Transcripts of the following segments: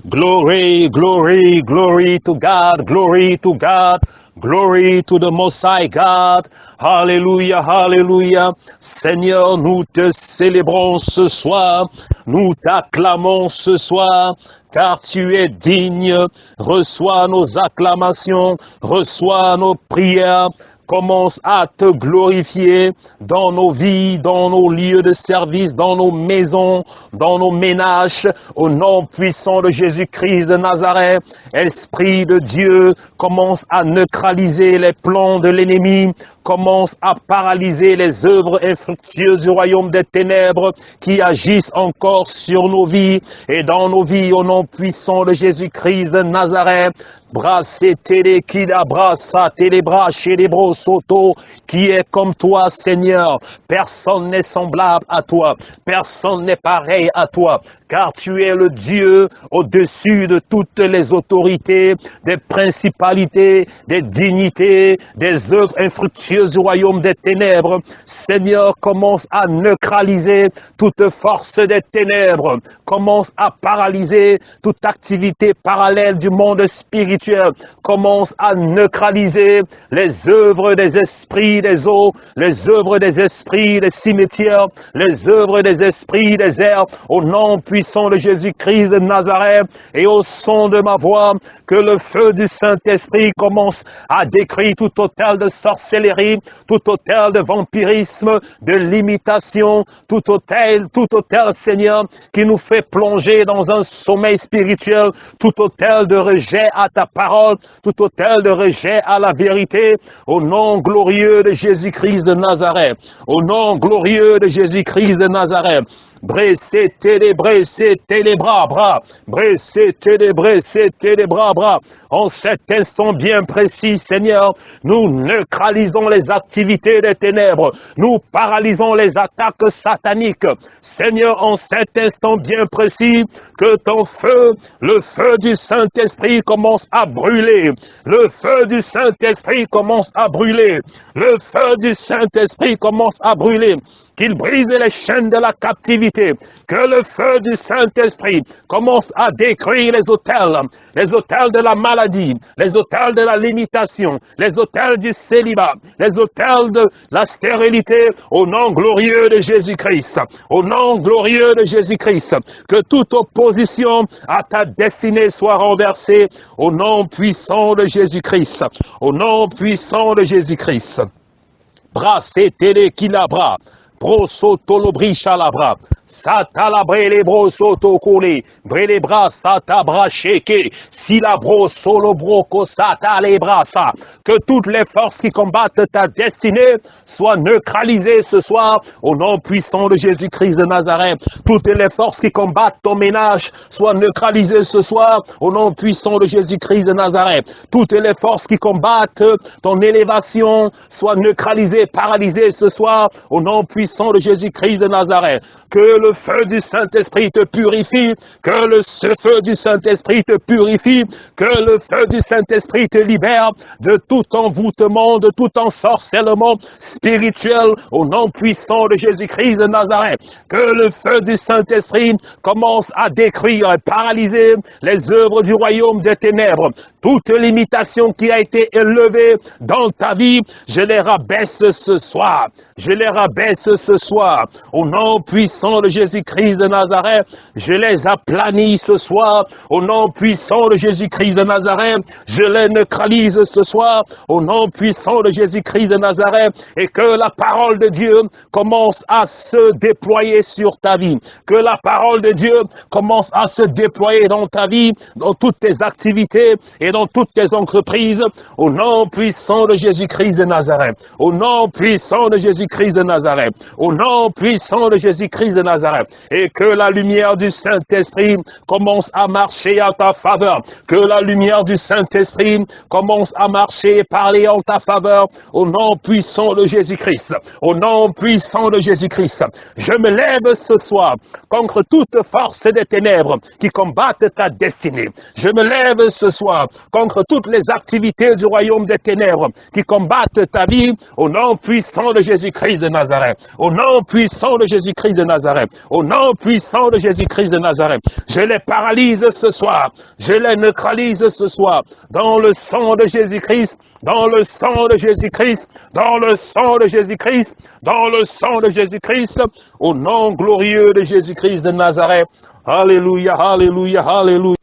Glory, glory, glory to God, glory to God, glory to the Most High God. Alléluia, alléluia. Seigneur, nous te célébrons ce soir, nous t'acclamons ce soir, car tu es digne. Reçois nos acclamations, reçois nos prières. Commence à te glorifier dans nos vies, dans nos lieux de service, dans nos maisons, dans nos ménages, au nom puissant de Jésus-Christ de Nazareth. Esprit de Dieu, commence à neutraliser les plans de l'ennemi, commence à paralyser les œuvres infructueuses du royaume des ténèbres qui agissent encore sur nos vies et dans nos vies, au nom puissant de Jésus-Christ de Nazareth. Brassé télé qui la brasse, télébra chez les brosoto, qui est comme toi, Seigneur. Personne n'est semblable à toi. Personne n'est pareil à toi. Car tu es le Dieu au-dessus de toutes les autorités, des principalités, des dignités, des œuvres infructueuses du royaume des ténèbres. Seigneur, commence à neutraliser toute force des ténèbres. Commence à paralyser toute activité parallèle du monde spirituel. Commence à neutraliser les œuvres des esprits des eaux, les œuvres des esprits des cimetières, les œuvres des esprits des airs, au nom puissant de Jésus-Christ de Nazareth, et au son de ma voix, que le feu du Saint-Esprit commence à détruire tout hôtel de sorcellerie, tout hôtel de vampirisme, de limitation, tout hôtel, Seigneur, qui nous fait plonger dans un sommeil spirituel, tout hôtel de rejet à ta parole, tout hôtel de rejet à la vérité, au nom glorieux de Jésus-Christ de Nazareth, au nom glorieux de Jésus-Christ de Nazareth. Bressez les bras, bras. En cet instant bien précis, Seigneur, nous neutralisons les activités des ténèbres. Nous paralysons les attaques sataniques. Seigneur, en cet instant bien précis, que ton feu, le feu du Saint-Esprit commence à brûler. Le feu du Saint-Esprit commence à brûler. Le feu du Saint-Esprit commence à brûler. Qu'il brise les chaînes de la captivité, que le feu du Saint-Esprit commence à détruire les autels de la maladie, les autels de la limitation, les autels du célibat, les autels de la stérilité, au nom glorieux de Jésus-Christ, au nom glorieux de Jésus-Christ, que toute opposition à ta destinée soit renversée, au nom puissant de Jésus-Christ, au nom puissant de Jésus-Christ. Brassez télé qui la bras. Brosoto lo brisha la bras. Sata la brele brosoto kole. Brele bras sata bras sheke. Si la broso lo broco sata les bras sa. Que toutes les forces qui combattent ta destinée soient neutralisées ce soir au nom puissant de Jésus-Christ de Nazareth. Toutes les forces qui combattent ton ménage soient neutralisées ce soir au nom puissant de Jésus-Christ de Nazareth. Toutes les forces qui combattent ton élévation soient neutralisées, paralysées ce soir au nom puissant de Jésus-Christ de Nazareth. Que le feu du Saint-Esprit te purifie, que le feu du Saint-Esprit te purifie, que le feu du Saint-Esprit te libère de tout envoûtement, de tout ensorcellement spirituel au nom puissant de Jésus-Christ de Nazareth. Que le feu du Saint-Esprit commence à détruire et paralyser les œuvres du royaume des ténèbres. Toute limitation qui a été élevée dans ta vie, je les rabaisse ce soir. Je les rabaisse ce soir. Au nom puissant de Jésus-Christ de Nazareth, je les aplanis ce soir. Au nom puissant de Jésus-Christ de Nazareth, je les neutralise ce soir. Au nom puissant de Jésus-Christ de Nazareth, et que la parole de Dieu commence à se déployer sur ta vie. Que la parole de Dieu commence à se déployer dans ta vie, dans toutes tes activités et dans toutes tes entreprises. Au nom puissant de Jésus-Christ de Nazareth. Au nom puissant de Jésus-Christ de Nazareth. Au nom puissant de Jésus-Christ de Nazareth. Et que la lumière du Saint-Esprit commence à marcher à ta faveur. Que la lumière du Saint-Esprit commence à marcher et parler en ta faveur. Au nom puissant de Jésus-Christ. Au nom puissant de Jésus-Christ. Je me lève ce soir contre toute force des ténèbres qui combattent ta destinée. Je me lève ce soir contre toutes les activités du royaume des ténèbres qui combattent ta vie au nom puissant de Jésus-Christ de Nazareth. Au nom puissant de Jésus-Christ de Nazareth. Nazareth. Au nom puissant de Jésus-Christ de Nazareth. Je les paralyse ce soir. Je les neutralise ce soir. Dans le sang de Jésus-Christ. Dans le sang de Jésus-Christ, dans le sang de Jésus-Christ, dans le sang de Jésus-Christ, au nom glorieux de Jésus-Christ de Nazareth. Alléluia, alléluia, alléluia.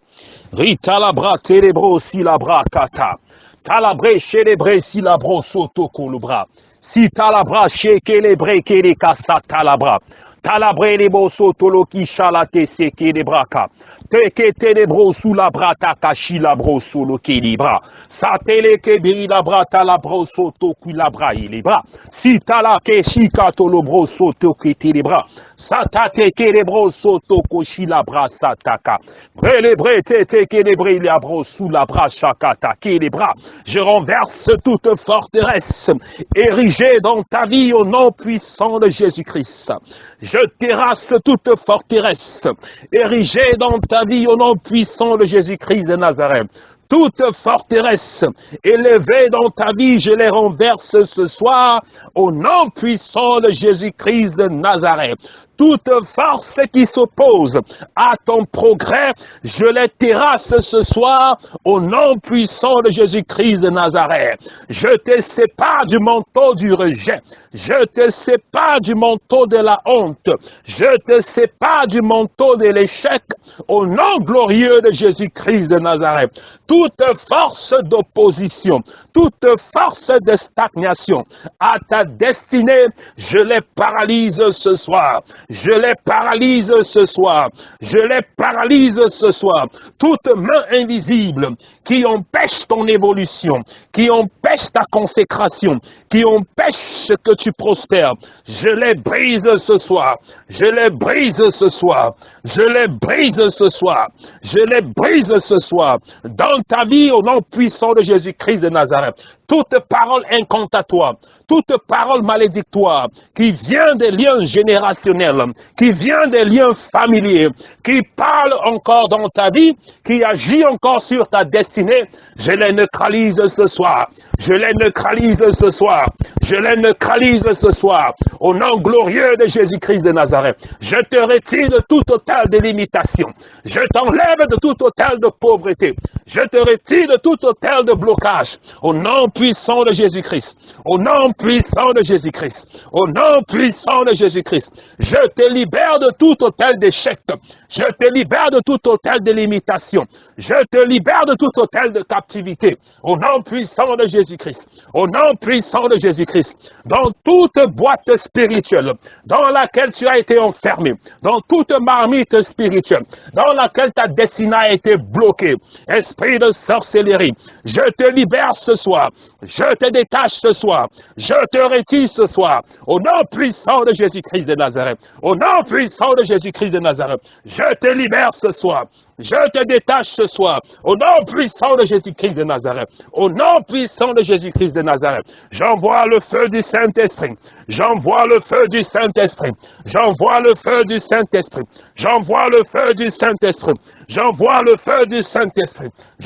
Rita labra télébro si labra kata. Talabré chélébré si labro soto kolubra. Si talabra chélébré kele kasa talabra. Talabré les bo soto loki chalate seke de braka. Teke ténébro sous la brata kashi la broso lo libra. Sa tele ke biri la brata la broso to qui la bra libra. Si tala ke shikato lo broso to ki libra. Sa ta teke le broso to koshi la bra sataka. Bre le bre te teke le bre la broso la bra shakata ki libra. Je renverse toute forteresse érigée dans ta vie au nom puissant de Jésus-Christ. Je terrasse toute forteresse érigée dans ta vie au nom puissant de Jésus-Christ de Nazareth. Toute forteresse élevée dans ta vie, je les renverse ce soir au nom puissant de Jésus-Christ de Nazareth. Toute force qui s'oppose à ton progrès, je les terrasse ce soir au nom puissant de Jésus-Christ de Nazareth. Je te sépare du manteau du rejet. Je te sépare du manteau de la honte. Je te sépare du manteau de l'échec au nom glorieux de Jésus-Christ de Nazareth. Toute force d'opposition, toute force de stagnation à ta destinée, je les paralyse ce soir. Je les paralyse ce soir. Je les paralyse ce soir. Toute main invisible qui empêche ton évolution, qui empêche ta consécration, qui empêche que tu prospères, je les brise ce soir. Je les brise ce soir. Je les brise ce soir. Je les brise ce soir. Dans ta vie, au nom puissant de Jésus-Christ de Nazareth, toute parole incantatoire, toute parole malédictoire qui vient des liens générationnels, qui vient des liens familiers, qui parle encore dans ta vie, qui agit encore sur ta destinée, je les neutralise ce soir. Je les neutralise ce soir. Je les neutralise ce soir. Au nom glorieux de Jésus-Christ de Nazareth, je te retire de tout hôtel de limitation. Je t'enlève de tout hôtel de pauvreté. Je te retire de tout hôtel de blocage. Au nom puissant de Jésus-Christ. Au nom puissant de Jésus-Christ. Au nom puissant de Jésus-Christ. Je te libère de tout hôtel d'échec. Je te libère de tout hôtel de limitation. Je te libère de tout hôtel de captivité. Au nom puissant de Jésus-Christ. Au nom puissant de Jésus-Christ. Dans toute boîte spirituelle dans laquelle tu as été enfermé, dans toute marmite spirituelle dans laquelle ta destinée a été bloquée, esprit de sorcellerie, je te libère ce soir. Je te détache ce soir. Je te retire ce soir. Au nom puissant de Jésus-Christ de Nazareth. Au nom puissant de Jésus-Christ de Nazareth. Je te libère ce soir. Je te détache ce soir. Au nom puissant de Jésus-Christ de Nazareth. Au nom puissant de Jésus-Christ de Nazareth. J'envoie le feu du Saint-Esprit. J'envoie le feu du Saint-Esprit. J'envoie le feu du Saint-Esprit. J'envoie le feu du Saint-Esprit. J'envoie le feu du Saint-Esprit.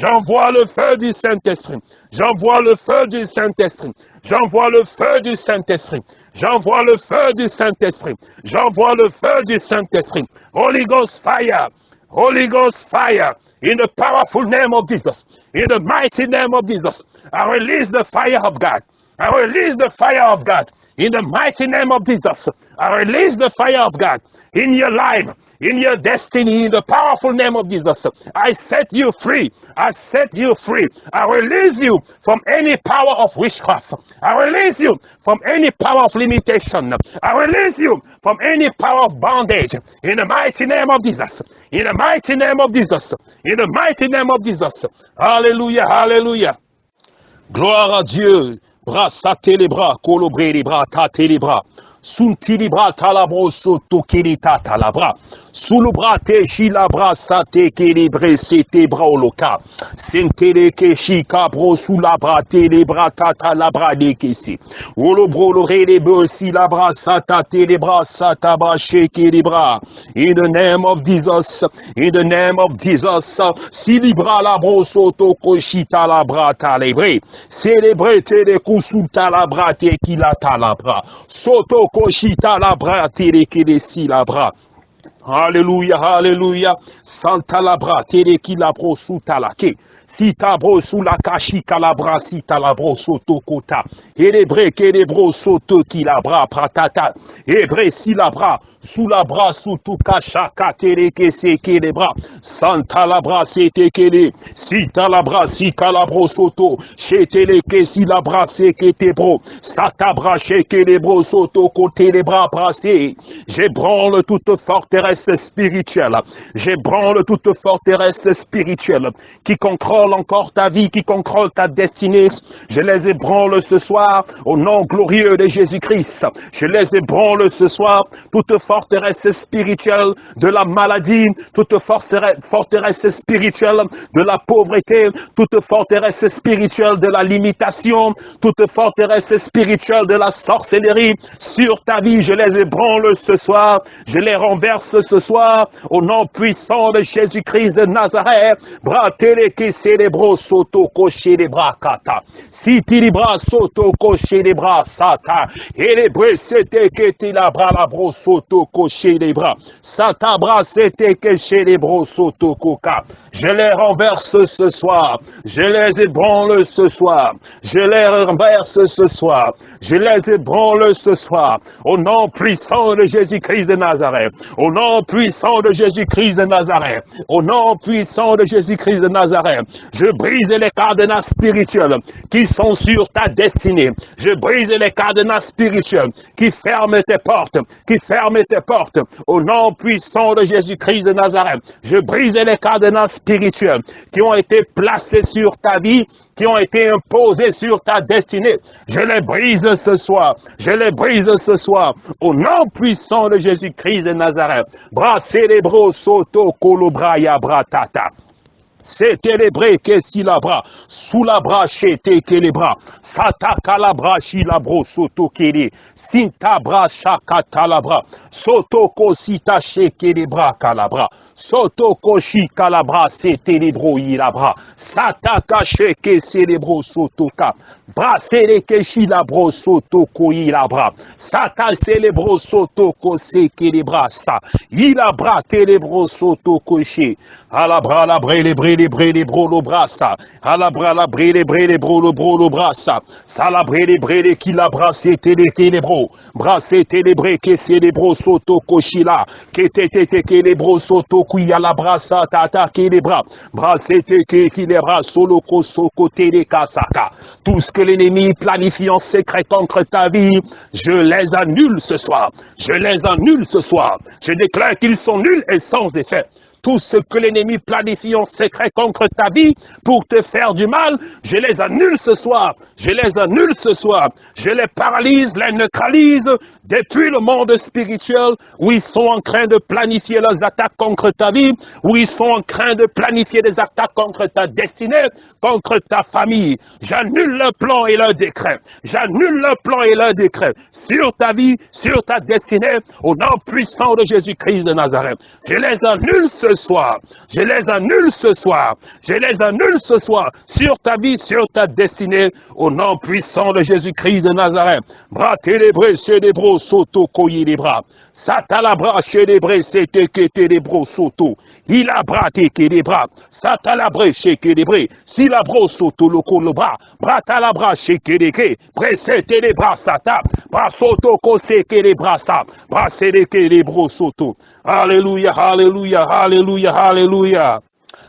J'envoie le feu du Saint-Esprit. J'envoie le feu du Saint-Esprit. J'envoie le feu du Saint-Esprit. J'envoie le feu du Saint-Esprit. J'envoie le feu du Saint-Esprit. Holy Ghost fire. Holy Ghost fire. In the powerful name of Jesus. In the mighty name of Jesus. I release the fire of God. I release the fire of God. In the mighty name of Jesus. I release the fire of God. In your life, in your destiny, in the powerful name of Jesus. I set you free. I set you free. I release you from any power of witchcraft. I release you from any power of limitation. I release you from any power of bondage. In the mighty name of Jesus. In the mighty name of Jesus. In the mighty name of Jesus. Alléluia, alléluia. Gloire à Dieu. Bras saté les bras, colobré les bras, tâté les bras. Sunti libra talabro soto kirita talabra. Sous le bras te shilabra sate kilibre sete braoloka. Sentele ke shikabro sous la bra te libra tata labra de kesi. Olobro le re de be si labra sata te libra sata ba sheke libra. In the name of Jesus, in the name of Jesus, si libra labro soto koshita labra talebre. Celebre te de kusuta labra te kilata labra. Soto koshita labra te de si labra. Alléluia, alléluia. Santa labra, tere ki labro sutalake. Si tabro sous la cachi calabra, si talabro soto kota. Hélébré, kélébro soto ki labra pratata. Hébré, si labra, sous la bras, sous tout cacha, katere ke se kélébra. Santa labra, se te kélé. Si talabra, si calabro soto. Chétele ke si labra, se ketebro. Satabra, che kélébro soto, côté les bras brassés. J'ébranle toute forteresse spirituelle. J'ébranle toute forteresse spirituelle qui contrôle encore ta vie, qui contrôle ta destinée. Je les ébranle ce soir au nom glorieux de Jésus-Christ. Je les ébranle ce soir, toute forteresse spirituelle de la maladie, toute forteresse spirituelle de la pauvreté, toute forteresse spirituelle de la limitation, toute forteresse spirituelle de la sorcellerie sur ta vie. Je les ébranle ce soir, je les renverse ce soir au nom puissant de Jésus-Christ de Nazareth. Bratele que célébro soto coché les bras kata. Si tu bras soto coché les bras sata. Et les bras c'était que tu la bras la bro soto coché les bras. Sata bras c'était que chez les bros soto coca. Je les renverse ce soir. Je les ébranle ce soir. Je les renverse ce soir. Je les ébranle ce soir. Au nom puissant de Jésus-Christ de Nazareth. Au nom puissant de Jésus-Christ de Nazareth. Au nom puissant de Jésus-Christ de Nazareth. Je brise les cadenas spirituels qui sont sur ta destinée. Je brise les cadenas spirituels qui ferment tes portes. Qui ferment tes portes. Au nom puissant de Jésus-Christ de Nazareth. Je brise les cadenas spirituels qui ont été placés sur ta vie, qui ont été imposés sur ta destinée. Je les brise ce soir. Je les brise ce soir. Au nom puissant de Jésus-Christ de Nazareth. Bras célébro soto kolobraya bratata. C'est célébré que si la bras, sous la bras chete que les bras, sataka la bras chi la bro soto kele, sinta bras chakata la bras, soto ko sita cheke les bras kalabra, soto ko chi kalabra c'était les bro y la bras, sataka cheke célébro soto ka, bras seleke chi la bro soto ko y la bras, sata célébro soto ko seke les bras sa, y la bras que les bro soto ko chi. À la bras, la bré, les bro, le brassa. À la bras, la bré, les bro, le brassa. Ça la bré, les qui la brasse, les bro. Brasse, les bré, que c'est les bro, soto, cochila. Que les bro, soto, qui à la brassa, tata, qui les bras. Brasse, qui les bras, solo, koso, côté les kasaka. Tout ce que l'ennemi planifie en secret contre ta vie, je les annule ce soir. Je les annule ce soir. Je déclare qu'ils sont nuls et sans effet. Tout ce que l'ennemi planifie en secret contre ta vie pour te faire du mal, je les annule ce soir. Je les annule ce soir. Je les paralyse, les neutralise depuis le monde spirituel où ils sont en train de planifier leurs attaques contre ta vie, où ils sont en train de planifier des attaques contre ta destinée, contre ta famille. J'annule leur plan et leur décret. J'annule leur plan et leur décret sur ta vie, sur ta destinée, au nom puissant de Jésus-Christ de Nazareth. Je les annule ce soir. Je les annule ce soir. Je les annule ce soir sur ta vie, sur ta destinée, au nom puissant de Jésus-Christ de Nazareth. Bras télébrés, célébros, soto, koyi les bras. Satalabra, célébrés, c'était que télébros, soto. Il a braté que les bras. Satalabré, chékélébré. Si la bro, soto, le bras. Bratalabra, chékélégré. Pressé, les bras, sata. Bras, soto, kosé, que les bras, sa. Bras, séléké, les bros, soto. Alléluia, alléluia, alléluia, alléluia.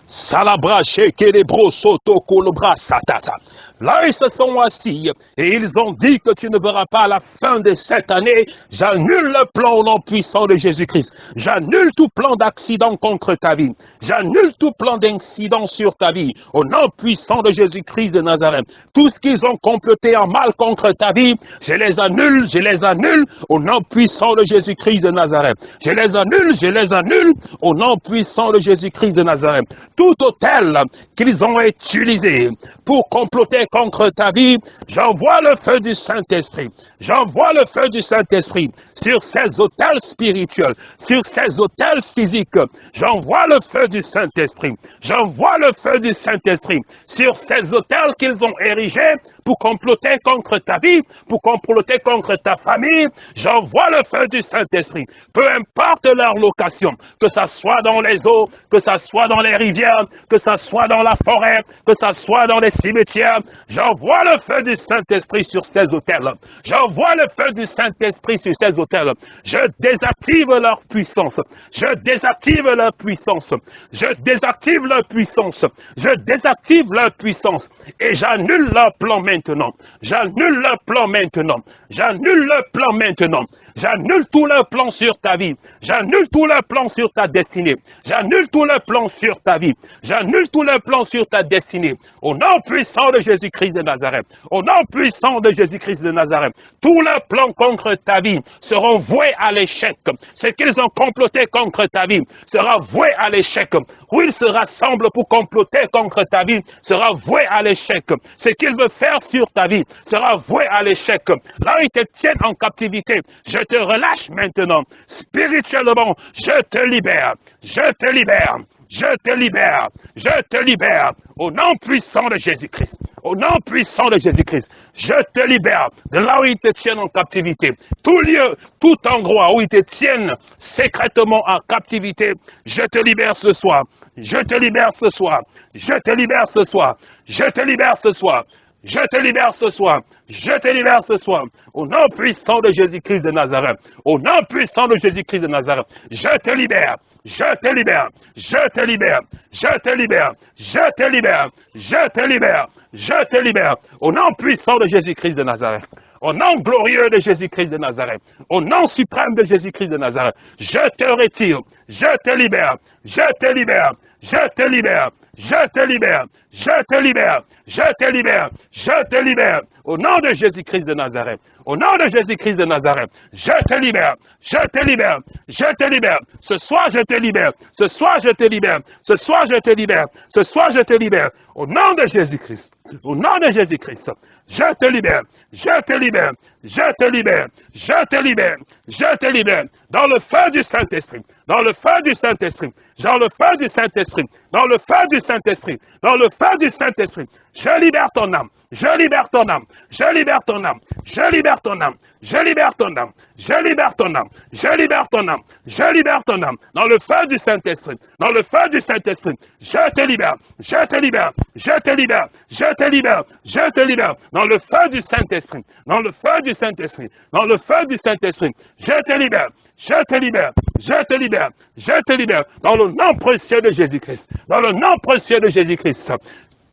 Salabra, sheke les bros, soto, kolobra, satata. Là, ils se sont assis et ils ont dit que tu ne verras pas à la fin de cette année. J'annule le plan au nom puissant de Jésus-Christ. J'annule tout plan d'accident contre ta vie. J'annule tout plan d'incident sur ta vie au nom puissant de Jésus-Christ de Nazareth. Tout ce qu'ils ont comploté en mal contre ta vie, je les annule au nom puissant de Jésus-Christ de Nazareth. Je les annule au nom puissant de Jésus-Christ de Nazareth. Tout hôtel qu'ils ont utilisé pour comploter comploter contre ta vie, j'envoie le feu du Saint-Esprit. J'envoie le feu du Saint-Esprit sur ces autels spirituels, sur ces autels physiques. J'envoie le feu du Saint-Esprit. J'envoie le feu du Saint-Esprit sur ces autels qu'ils ont érigés pour comploter contre ta vie, pour comploter contre ta famille. J'envoie le feu du Saint-Esprit. Peu importe leur location, que ça soit dans les eaux, que ça soit dans les rivières, que ça soit dans la forêt, que ça soit dans les cimetières, j'envoie le feu du Saint-Esprit sur ces autels. J'envoie le feu du Saint-Esprit sur ces autels. Je désactive leur puissance. Je désactive leur puissance. Je désactive leur puissance. Je désactive leur puissance. Et j'annule leur plan maintenant. J'annule leur plan maintenant. J'annule leur plan maintenant. J'annule tous leurs plans sur ta vie. J'annule tous leurs plans sur ta destinée. J'annule tous leurs plans sur ta vie. J'annule tous leurs plans sur ta destinée. Au nom puissant de Jésus-Christ de Nazareth. Au nom puissant de Jésus-Christ de Nazareth. Tous leurs plans contre ta vie seront voués à l'échec. Ce qu'ils ont comploté contre ta vie sera voué à l'échec. Où ils se rassemblent pour comploter contre ta vie sera voué à l'échec. Ce qu'ils veulent faire sur ta vie sera voué à l'échec. Là, ils te tiennent en captivité. Je te relâche maintenant. Spirituellement, je te libère. Je te libère. Je te libère. Je te libère. Au nom puissant de Jésus-Christ. Au nom puissant de Jésus-Christ. Je te libère de là où ils te tiennent en captivité. Tout lieu, tout endroit où ils te tiennent secrètement en captivité, je te libère ce soir. Je te libère ce soir. Je te libère ce soir. Je te libère ce soir. Je te libère ce soir. Je te libère ce soir. Au nom puissant de Jésus-Christ de Nazareth. Au nom puissant de Jésus-Christ de Nazareth. Je te libère. Je te libère. Je te libère. Je te libère. Je te libère. Je te libère. Je te libère. Au nom puissant de Jésus-Christ de Nazareth. Au nom glorieux de Jésus-Christ de Nazareth. Au nom suprême de Jésus-Christ de Nazareth. Je te retire. Je te libère. Je te libère. Je te libère. Je te libère. Je te libère. Je te libère. Je te libère. Au nom de Jésus-Christ de Nazareth. Au nom de Jésus-Christ de Nazareth. Je te libère. Je te libère. Je te libère. Ce soir, je te libère. Ce soir, je te libère. Ce soir, je te libère. Ce soir, je te libère. Au nom de Jésus-Christ. Au nom de Jésus-Christ. Je te libère. Je te libère. Je te libère. Je te libère. Je te libère. Dans le feu du Saint-Esprit. Dans le feu du Saint-Esprit. Dans le feu du Saint-Esprit. Dans le feu du Saint-Esprit. Dans le feu du Saint-Esprit. Je libère ton âme. Je libère ton âme. Je libère ton âme. Je libère ton âme. Je libère ton âme. Je libère ton âme. Je libère ton âme. Je libère ton âme. Dans le feu du Saint-Esprit. Dans le feu du Saint-Esprit. Je te libère. Je te libère. Je te libère. Je te libère. Je te libère. Dans le feu du Saint-Esprit. Dans le feu du Saint-Esprit. Dans le feu du Saint-Esprit. Je te libère. Je te libère. Je te libère. Je te libère. Dans le nom précieux de Jésus-Christ. Dans le nom précieux de Jésus-Christ.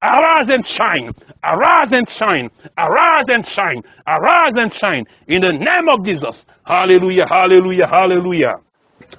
Arise and shine. Arise and shine. Arise and shine. Arise and shine. In the name of Jesus. Hallelujah. Hallelujah. Hallelujah.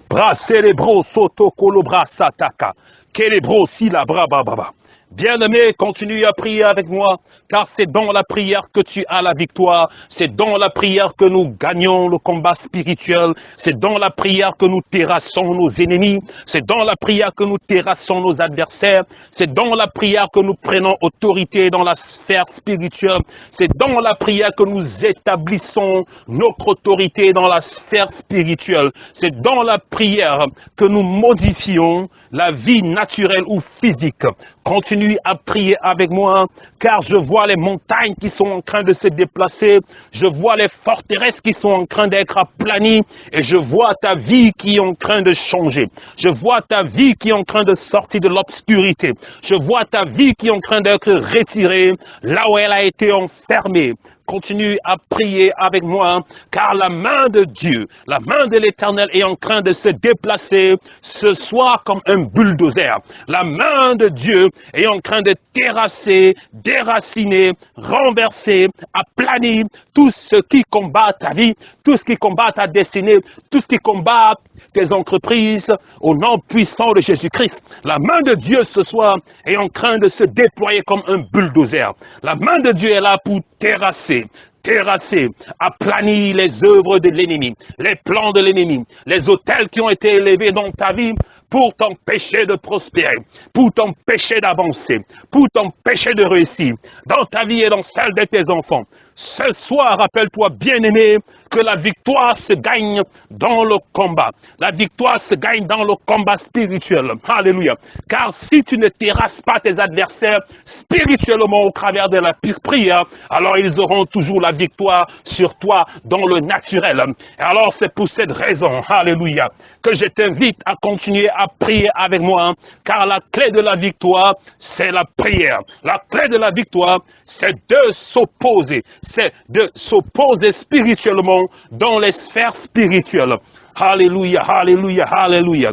Bras célébro soto kolobra sataka. Kelebro si la bra baba. Bien-aimé, continue à prier avec moi, car c'est dans la prière que tu as la victoire, c'est dans la prière que nous gagnons le combat spirituel, c'est dans la prière que nous terrassons nos ennemis, c'est dans la prière que nous terrassons nos adversaires, c'est dans la prière que nous prenons autorité dans la sphère spirituelle, c'est dans la prière que nous établissons notre autorité dans la sphère spirituelle, c'est dans la prière que nous modifions la vie naturelle ou physique. Continue à prier avec moi, car je vois les montagnes qui sont en train de se déplacer, je vois les forteresses qui sont en train d'être aplanies, et je vois ta vie qui est en train de changer. Je vois ta vie qui est en train de sortir de l'obscurité. Je vois ta vie qui est en train d'être retirée là où elle a été enfermée. Continue à prier avec moi, car la main de Dieu, la main de l'Éternel est en train de se déplacer ce soir comme un bulldozer. La main de Dieu est en train de terrasser, déraciner, renverser, aplanir tout ce qui combat ta vie, tout ce qui combat ta destinée, tout ce qui combat tes entreprises, au nom puissant de Jésus-Christ. La main de Dieu ce soir est en train de se déployer comme un bulldozer. La main de Dieu est là pour terrasser, terrasser, aplanir les œuvres de l'ennemi, les plans de l'ennemi, les autels qui ont été élevés dans ta vie pour t'empêcher de prospérer, pour t'empêcher d'avancer, pour t'empêcher de réussir dans ta vie et dans celle de tes enfants. Ce soir, rappelle-toi, bien-aimé, que la victoire se gagne dans le combat. La victoire se gagne dans le combat spirituel. Alléluia. Car si tu ne terrasses pas tes adversaires spirituellement au travers de la prière, alors ils auront toujours la victoire sur toi dans le naturel. Et alors c'est pour cette raison, alléluia, que je t'invite à continuer à prier avec moi, car la clé de la victoire, c'est la prière. La clé de la victoire, c'est de s'opposer. C'est de s'opposer spirituellement dans les sphères spirituelles. Alléluia, alléluia, alléluia.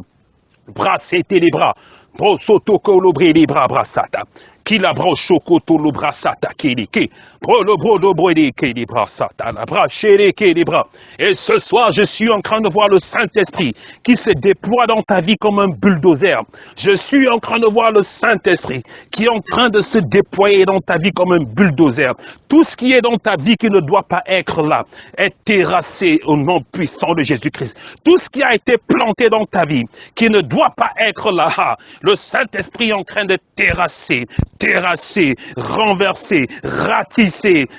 Brasser les bras. Brosoto lobré les bras brassata. Qui la brochokoto le brassata qui le brodo brodi qui les brassata. La brachere qui les bras. Et ce soir, je suis en train de voir le Saint-Esprit qui se déploie dans ta vie comme un bulldozer. Je suis en train de voir le Saint-Esprit qui est en train de se déployer dans ta vie comme un bulldozer. Tout ce qui est dans ta vie qui ne doit pas être là est terrassé au nom puissant de Jésus-Christ. Tout ce qui a été planté dans ta vie qui ne doit pas être là, le Saint-Esprit est en train de terrasser, renverser, ratisser,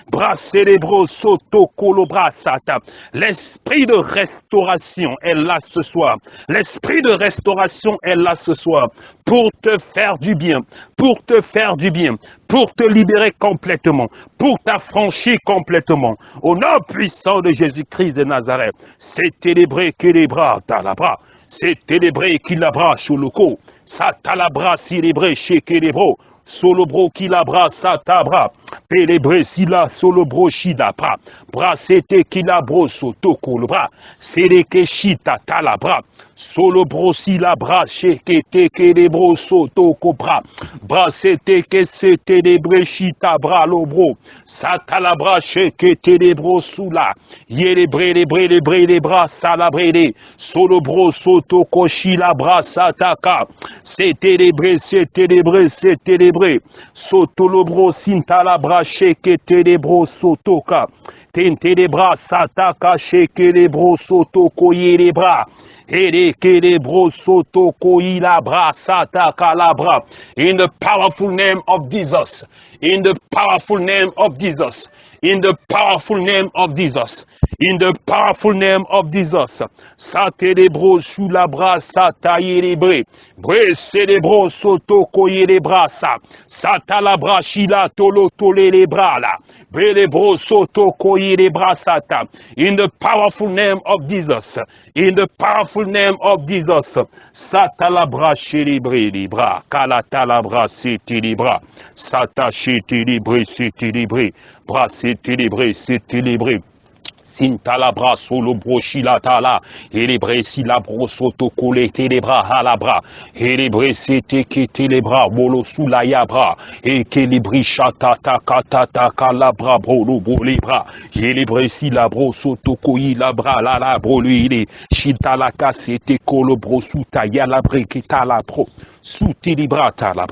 brasser les bros, soto, colobrasata. L'esprit de restauration est là ce soir. L'esprit de restauration est là ce soir pour te faire du bien, pour te faire du bien, pour te libérer complètement, pour t'affranchir complètement. Au nom puissant de Jésus-Christ de Nazareth, c'est télébré que les bras, talabra, c'est télébré qui labra sous le cou, ça talabra célébré chez Kélébro, solobro qui labra sa tabra, pélébré si la solobro shidabra, brasete qui labro sotoko le bras, séléke shita talabra, solobro si labra sheke teke lebro sotoko bra, brasete que se télébré shita bra lobro, sa talabra sheke telebro soula, yélébré les bras salabré, solobro sotoko shilabra sataka, c'est télébré, Sotolobro sintalabra sheke telebro sotoka. Tentelebra sataka sheke lebro sotoko yelebra. In the powerful name of Jesus. In the powerful name of Jesus. In the powerful name of Jesus. In the powerful name of Jesus. Satelebro sous la bras satayerebre. Bre célébro soto koyere brasa. Satalabra shila tolo tole le bras la. Belebro soto koyere brasata. In the powerful name of Jesus. In the powerful name of Jesus. Satalabra chélibre libra. Kalatalabra sete libra. Satachete libre sete libre. Bras sete libre sete libre. Sintalabra solo brochilatala, et les bresi la brosoto colete les bras à la bras, et les bresi te les bras, bolo sous la yabra, et que les brichata katata kalabra brolo les bras, et les bresi la brosoto koi la bras la bro lui, chitala c'était colo brosuta yala breketa la pro. Sous tilibrata la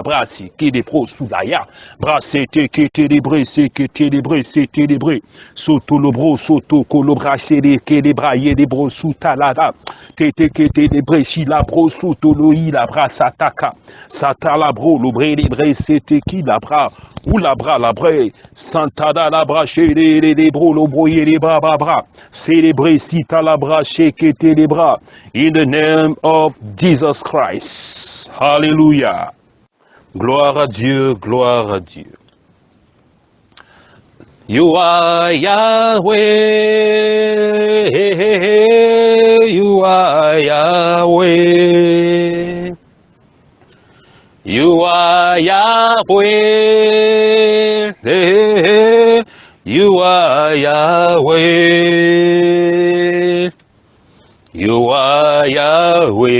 brasi qui des pros sous la ya brasete qui télébré c'est que télébré c'est télébré soto le bro soto colobra c'est que les braillés des bros sous talada tété que télébré si la bro soto loi la brasa taka sata la bro le bré les bré c'était qui la bras ou la bras la bré santada la braché les bros le broyer les bras célébrer si ta la braché que les bras in the name of Jesus Christ. Hallelujah. Gloire à Dieu, gloire à Dieu. You are Yahweh, you are Yahweh. You are Yahweh, you are Yahweh. You are Yahweh,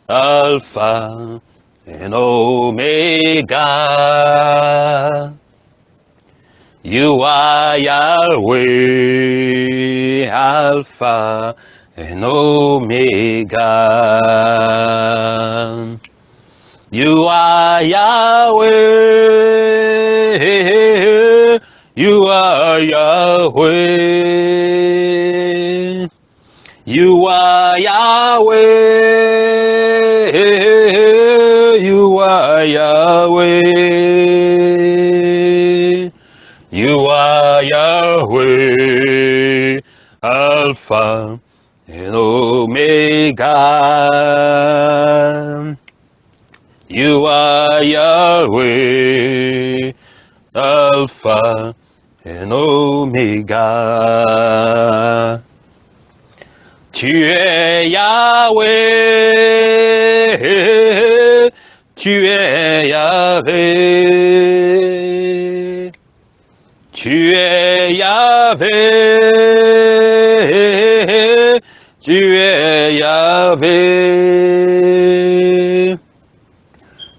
Alpha and Omega. You are Yahweh, Alpha and Omega. You are Yahweh, you Yahweh. You are Yahweh. You are Yahweh. You are Yahweh. Alpha and Omega. You are Yahweh, Alpha and Omega. Tu es Yahweh, tu es Yahweh. Tu es Yahweh, tu es Yahweh.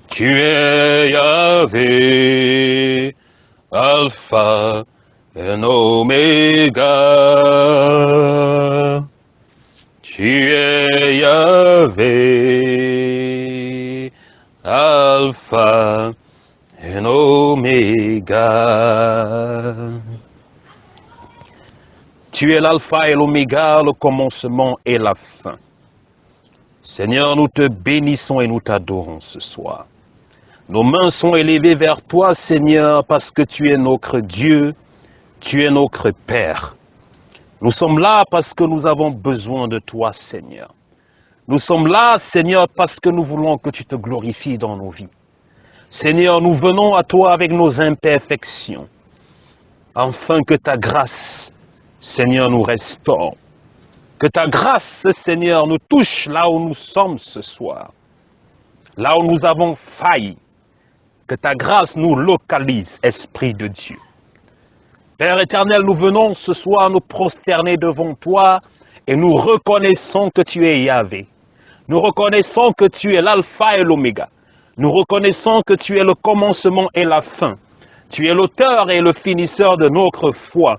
Tu es Yahweh, Alpha and Omega. Tu es Yahweh, Alpha and Omega. Tu es l'alpha et l'oméga, le commencement et la fin. Seigneur, nous te bénissons et nous t'adorons ce soir. Nos mains sont élevées vers toi, Seigneur, parce que tu es notre Dieu, tu es notre Père. Nous sommes là parce que nous avons besoin de toi, Seigneur. Nous sommes là, Seigneur, parce que nous voulons que tu te glorifies dans nos vies. Seigneur, nous venons à toi avec nos imperfections, afin que ta grâce, Seigneur, nous restaure. Que ta grâce, Seigneur, nous touche là où nous sommes ce soir, là où nous avons failli. Que ta grâce nous localise, Esprit de Dieu. Père éternel, nous venons ce soir nous prosterner devant toi et nous reconnaissons que tu es Yahvé. Nous reconnaissons que tu es l'alpha et l'oméga. Nous reconnaissons que tu es le commencement et la fin. Tu es l'auteur et le finisseur de notre foi.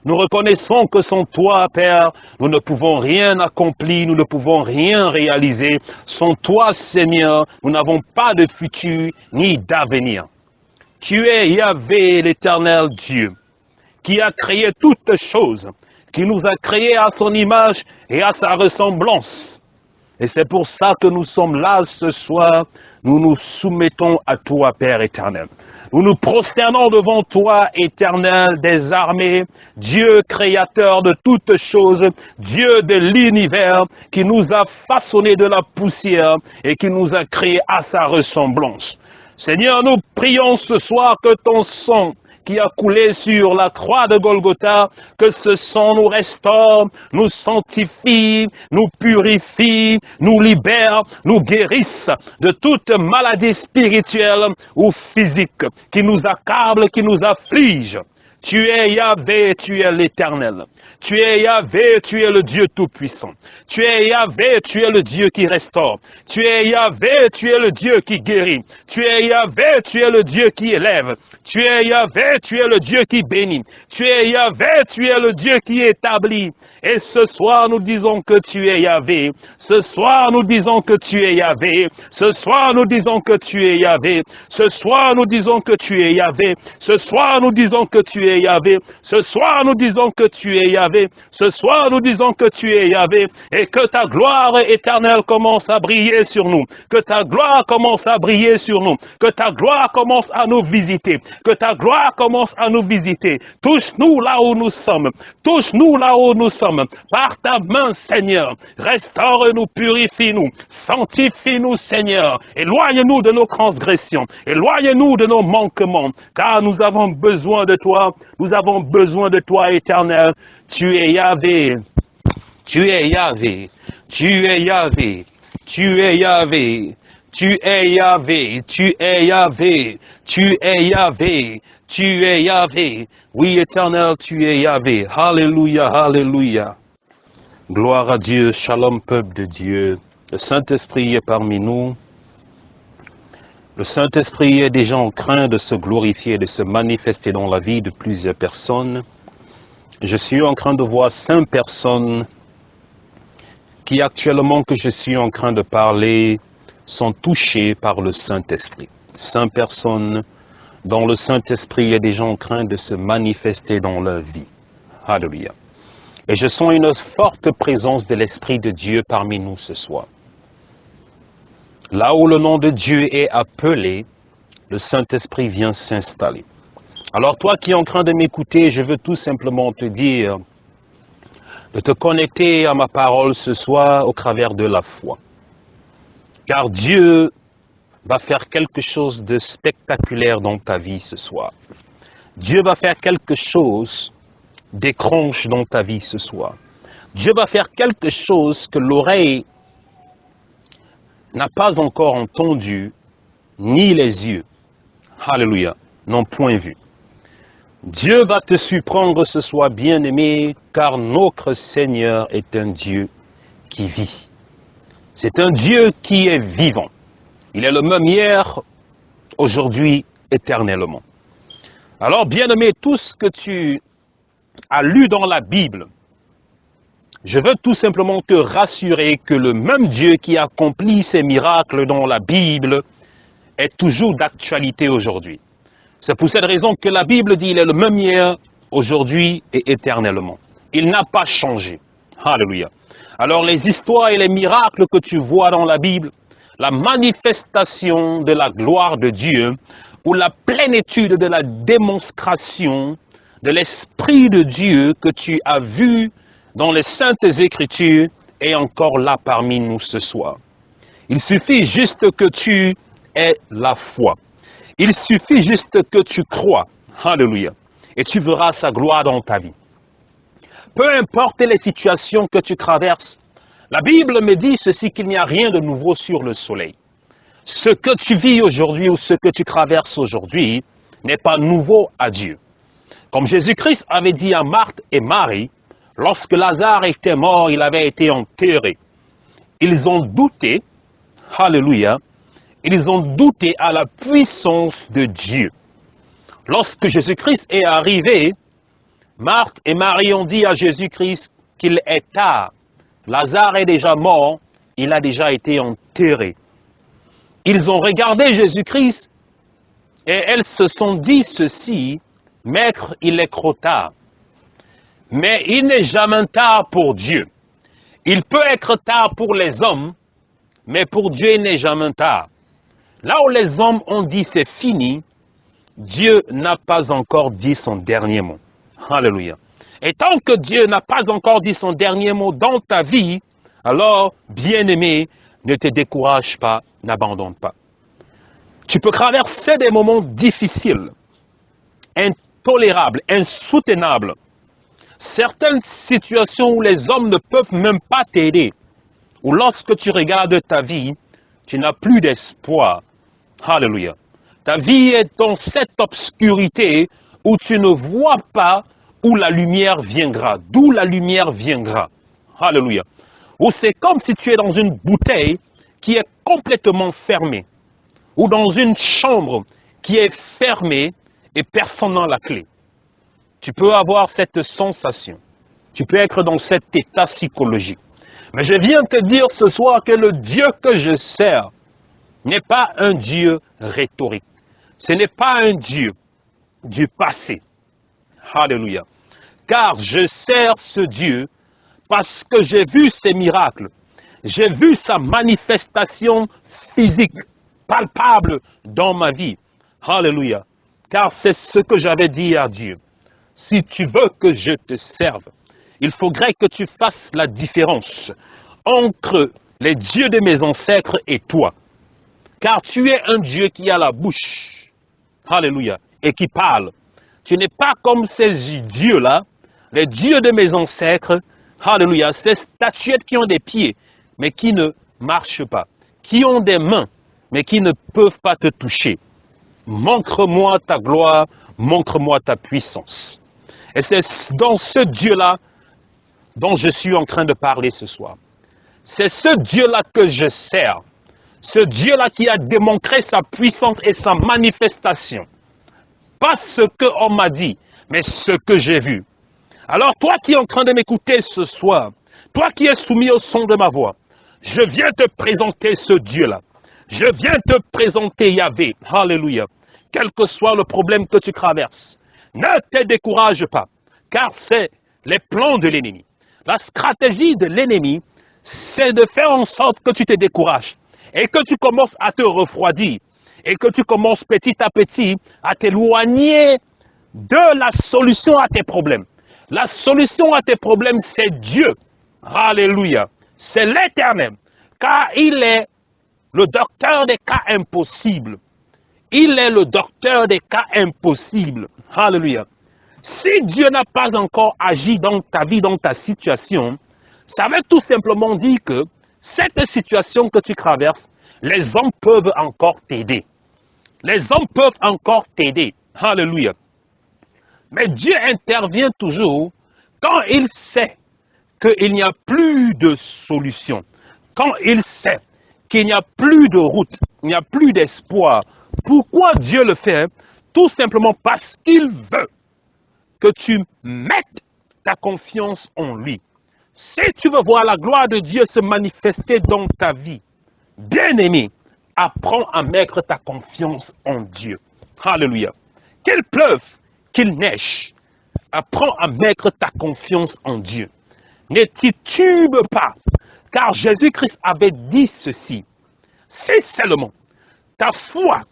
Nous reconnaissons que sans toi, Père, nous ne pouvons rien accomplir, nous ne pouvons rien réaliser. Sans toi, Seigneur, nous n'avons pas de futur ni d'avenir. Tu es Yahvé, l'Éternel Dieu, qui a créé toutes choses, qui nous a créés à son image et à sa ressemblance. Et c'est pour ça que nous sommes là ce soir, nous nous soumettons à toi, Père éternel. Nous nous prosternons devant toi, éternel des armées, Dieu créateur de toutes choses, Dieu de l'univers, qui nous a façonnés de la poussière et qui nous a créés à sa ressemblance. Seigneur, nous prions ce soir que ton sang qui a coulé sur la croix de Golgotha, que ce sang nous restaure, nous sanctifie, nous purifie, nous libère, nous guérisse de toute maladie spirituelle ou physique qui nous accable, qui nous afflige. Tu es Yahvé, tu es l'Éternel. Tu es Yahvé, tu es le Dieu Tout-Puissant. Tu es Yahvé, tu es le Dieu qui restaure. Tu es Yahvé, tu es le Dieu qui guérit. Tu es Yahvé, tu es le Dieu qui élève. Tu es Yahvé, tu es le Dieu qui bénit. Tu es Yahvé, tu es le Dieu qui établit. Et ce soir, nous disons que tu es Yahvé. Ce soir, nous disons que tu es Yahvé. Ce soir, nous disons que tu es Yahvé. Ce soir, nous disons que tu es Yahvé. Ce soir, nous disons que tu es Yahvé. Ce soir, nous disons que tu es Yahvé. Ce soir, nous disons que tu es Yahvé. Et que ta gloire éternelle commence à briller sur nous. Que ta gloire commence à briller sur nous. Que ta gloire commence à nous visiter. Que ta gloire commence à nous visiter. Touche-nous là où nous sommes. Touche-nous là où nous sommes. Par ta main, Seigneur, restaure-nous, purifie-nous, sanctifie-nous, Seigneur. Éloigne-nous de nos transgressions, éloigne-nous de nos manquements, car nous avons besoin de toi, nous avons besoin de toi, éternel. Tu es Yahvé, tu es Yahvé, tu es Yahvé, tu es Yahvé. Tu es Yahvé, tu es Yahvé, tu es Yahvé, tu es Yahvé. Oui, éternel, tu es Yahvé. Alléluia, alléluia. Gloire à Dieu, shalom, peuple de Dieu. Le Saint-Esprit est parmi nous. Le Saint-Esprit est déjà en train de se glorifier, de se manifester dans la vie de plusieurs personnes. Je suis en train de voir 5 personnes qui actuellement que je suis en train de parler sont touchés par le Saint-Esprit. 5 personnes dont le Saint-Esprit est déjà en train de se manifester dans leur vie. Alléluia. Et je sens une forte présence de l'Esprit de Dieu parmi nous ce soir. Là où le nom de Dieu est appelé, le Saint-Esprit vient s'installer. Alors toi qui es en train de m'écouter, je veux tout simplement te dire de te connecter à ma parole ce soir au travers de la foi. Car Dieu va faire quelque chose de spectaculaire dans ta vie ce soir. Dieu va faire quelque chose d'étrange dans ta vie ce soir. Dieu va faire quelque chose que l'oreille n'a pas encore entendu, ni les yeux, alléluia, n'ont point vu. Dieu va te surprendre ce soir, bien-aimé, car notre Seigneur est un Dieu qui vit. C'est un Dieu qui est vivant. Il est le même hier, aujourd'hui, éternellement. Alors, bien-aimé, tout ce que tu as lu dans la Bible, je veux tout simplement te rassurer que le même Dieu qui accomplit ces miracles dans la Bible est toujours d'actualité aujourd'hui. C'est pour cette raison que la Bible dit qu'il est le même hier, aujourd'hui et éternellement. Il n'a pas changé. Alléluia. Alors les histoires et les miracles que tu vois dans la Bible, la manifestation de la gloire de Dieu ou la plénitude de la démonstration de l'Esprit de Dieu que tu as vu dans les Saintes Écritures est encore là parmi nous ce soir. Il suffit juste que tu aies la foi. Il suffit juste que tu crois. Alléluia. Et tu verras sa gloire dans ta vie. Peu importe les situations que tu traverses, la Bible me dit ceci, qu'il n'y a rien de nouveau sur le soleil. Ce que tu vis aujourd'hui ou ce que tu traverses aujourd'hui n'est pas nouveau à Dieu. Comme Jésus-Christ avait dit à Marthe et Marie, lorsque Lazare était mort, il avait été enterré. Ils ont douté, alléluia, ils ont douté à la puissance de Dieu. Lorsque Jésus-Christ est arrivé, Marthe et Marie ont dit à Jésus-Christ qu'il est tard. Lazare est déjà mort, il a déjà été enterré. Ils ont regardé Jésus-Christ et elles se sont dit ceci, « Maître, il est trop tard. » Mais il n'est jamais tard pour Dieu. Il peut être tard pour les hommes, mais pour Dieu, il n'est jamais tard. Là où les hommes ont dit c'est fini, Dieu n'a pas encore dit son dernier mot. Alléluia. Et tant que Dieu n'a pas encore dit son dernier mot dans ta vie, alors, bien-aimé, ne te décourage pas, n'abandonne pas. Tu peux traverser des moments difficiles, intolérables, insoutenables. Certaines situations où les hommes ne peuvent même pas t'aider, ou lorsque tu regardes ta vie, tu n'as plus d'espoir. Alléluia. Ta vie est dans cette obscurité où tu ne vois pas où la lumière viendra, d'où la lumière viendra. Alléluia. Ou c'est comme si tu es dans une bouteille qui est complètement fermée, ou dans une chambre qui est fermée et personne n'a la clé. Tu peux avoir cette sensation. Tu peux être dans cet état psychologique. Mais je viens te dire ce soir que le Dieu que je sers n'est pas un Dieu rhétorique. Ce n'est pas un Dieu du passé. Alléluia. Car je sers ce Dieu parce que j'ai vu ses miracles. J'ai vu sa manifestation physique, palpable dans ma vie. Alléluia. Car c'est ce que j'avais dit à Dieu. Si tu veux que je te serve, il faudrait que tu fasses la différence entre les dieux de mes ancêtres et toi. Car tu es un Dieu qui a la bouche, alléluia, et qui parle. Tu n'es pas comme ces dieux-là, les dieux de mes ancêtres, alléluia, ces statuettes qui ont des pieds, mais qui ne marchent pas, qui ont des mains, mais qui ne peuvent pas te toucher. Montre-moi ta gloire, montre-moi ta puissance. Et c'est dans ce Dieu-là dont je suis en train de parler ce soir. C'est ce Dieu-là que je sers. Ce Dieu-là qui a démontré sa puissance et sa manifestation. Pas ce qu'on m'a dit, mais ce que j'ai vu. Alors toi qui es en train de m'écouter ce soir, toi qui es soumis au son de ma voix, je viens te présenter ce Dieu-là. Je viens te présenter Yahvé. Alléluia. Quel que soit le problème que tu traverses, ne te décourage pas, car c'est les plans de l'ennemi. La stratégie de l'ennemi, c'est de faire en sorte que tu te décourages et que tu commences à te refroidir et que tu commences petit à petit à t'éloigner de la solution à tes problèmes. La solution à tes problèmes, c'est Dieu. Alléluia. C'est l'Éternel. Car il est le docteur des cas impossibles. Il est le docteur des cas impossibles. Alléluia. Si Dieu n'a pas encore agi dans ta vie, dans ta situation, ça veut tout simplement dire que cette situation que tu traverses, les hommes peuvent encore t'aider. Les hommes peuvent encore t'aider. Alléluia. Mais Dieu intervient toujours quand il sait qu'il n'y a plus de solution. Quand il sait qu'il n'y a plus de route, il n'y a plus d'espoir. Pourquoi Dieu le fait? Tout simplement parce qu'il veut que tu mettes ta confiance en lui. Si tu veux voir la gloire de Dieu se manifester dans ta vie, bien-aimé, apprends à mettre ta confiance en Dieu. Alléluia. Qu'il pleuve, qu'il neige, apprends à mettre ta confiance en Dieu. Ne titube pas, car Jésus-Christ avait dit ceci. Si seulement ta foi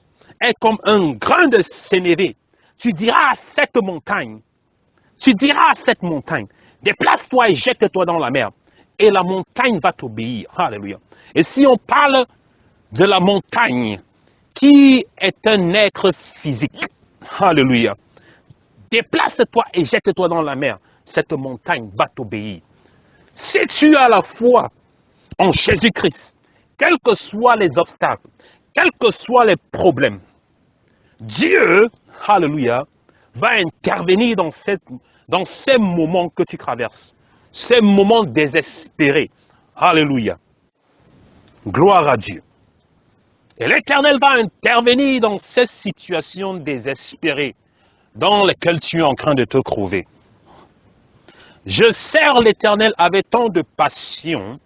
est comme un grain de sénévé, tu diras à cette montagne, déplace-toi et jette-toi dans la mer, et la montagne va t'obéir. Alléluia. Et si on parle de la montagne, qui est un être physique, alléluia, déplace-toi et jette-toi dans la mer, cette montagne va t'obéir. Si tu as la foi en Jésus-Christ, quels que soient les obstacles, quels que soient les problèmes, Dieu, alléluia, va intervenir dans ces moments que tu traverses, ces moments désespérés. Alléluia. Gloire à Dieu. Et l'Éternel va intervenir dans ces situations désespérées dans lesquelles tu es en train de te trouver. Je sers l'Éternel avec tant de passion.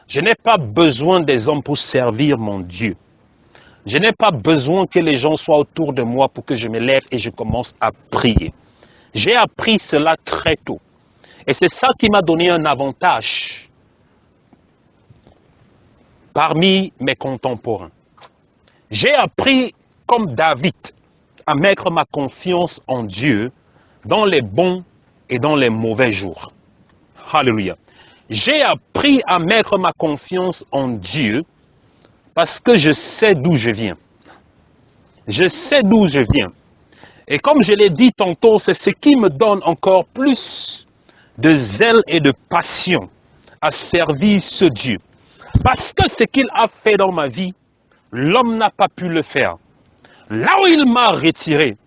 Je n'ai pas besoin des hommes pour servir mon Dieu. Je n'ai pas besoin que les gens soient autour de moi pour que je me lève et je commence à prier. J'ai appris cela très tôt. Et c'est ça qui m'a donné un avantage parmi mes contemporains. J'ai appris, comme David, à mettre ma confiance en Dieu dans les bons et dans les mauvais jours. Alléluia. J'ai appris à mettre ma confiance en Dieu parce que je sais d'où je viens. Je sais d'où je viens. Et comme je l'ai dit tantôt, c'est ce qui me donne encore plus de zèle et de passion à servir ce Dieu. Parce que ce qu'il a fait dans ma vie, l'homme n'a pas pu le faire. Là où il m'a retiré,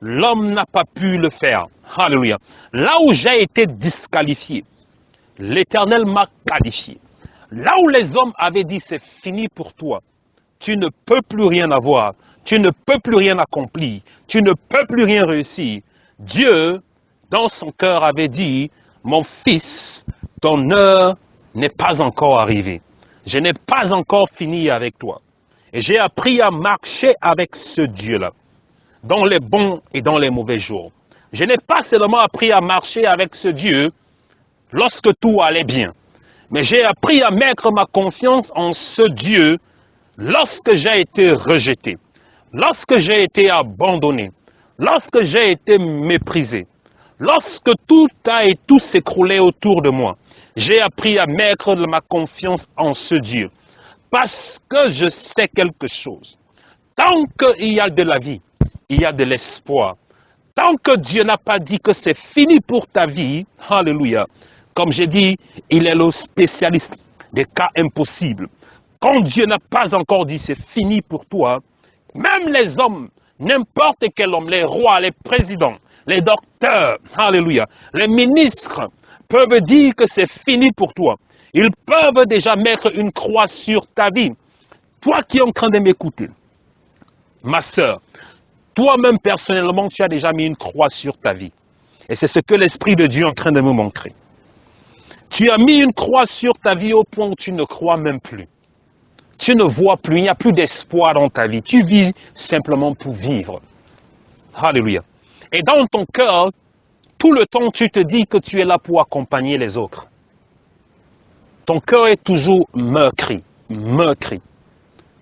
l'homme n'a pas pu le faire. Alléluia. Là où j'ai été disqualifié, l'Éternel m'a qualifié. Là où les hommes avaient dit c'est fini pour toi, tu ne peux plus rien avoir, tu ne peux plus rien accomplir, tu ne peux plus rien réussir. Dieu, dans son cœur, avait dit, mon fils, ton heure n'est pas encore arrivée. Je n'ai pas encore fini avec toi. Et j'ai appris à marcher avec ce Dieu-là, dans les bons et dans les mauvais jours. Je n'ai pas seulement appris à marcher avec ce Dieu lorsque tout allait bien, mais j'ai appris à mettre ma confiance en ce Dieu lorsque j'ai été rejeté, lorsque j'ai été abandonné, lorsque j'ai été méprisé, lorsque tout s'écroulait autour de moi. J'ai appris à mettre ma confiance en ce Dieu. Parce que je sais quelque chose. Tant qu'il y a de la vie, il y a de l'espoir. Tant que Dieu n'a pas dit que c'est fini pour ta vie, alléluia. Comme j'ai dit, il est le spécialiste des cas impossibles. Quand Dieu n'a pas encore dit c'est fini pour toi, même les hommes, n'importe quel homme, les rois, les présidents, les docteurs, alléluia, les ministres, peuvent dire que c'est fini pour toi. Ils peuvent déjà mettre une croix sur ta vie. Toi qui es en train de m'écouter, ma sœur, toi-même personnellement, tu as déjà mis une croix sur ta vie. Et c'est ce que l'Esprit de Dieu est en train de me montrer. Tu as mis une croix sur ta vie au point où tu ne crois même plus. Tu ne vois plus, il n'y a plus d'espoir dans ta vie. Tu vis simplement pour vivre. Alléluia. Et dans ton cœur, tout le temps tu te dis que tu es là pour accompagner les autres. Ton cœur est toujours meurtri, meurtri.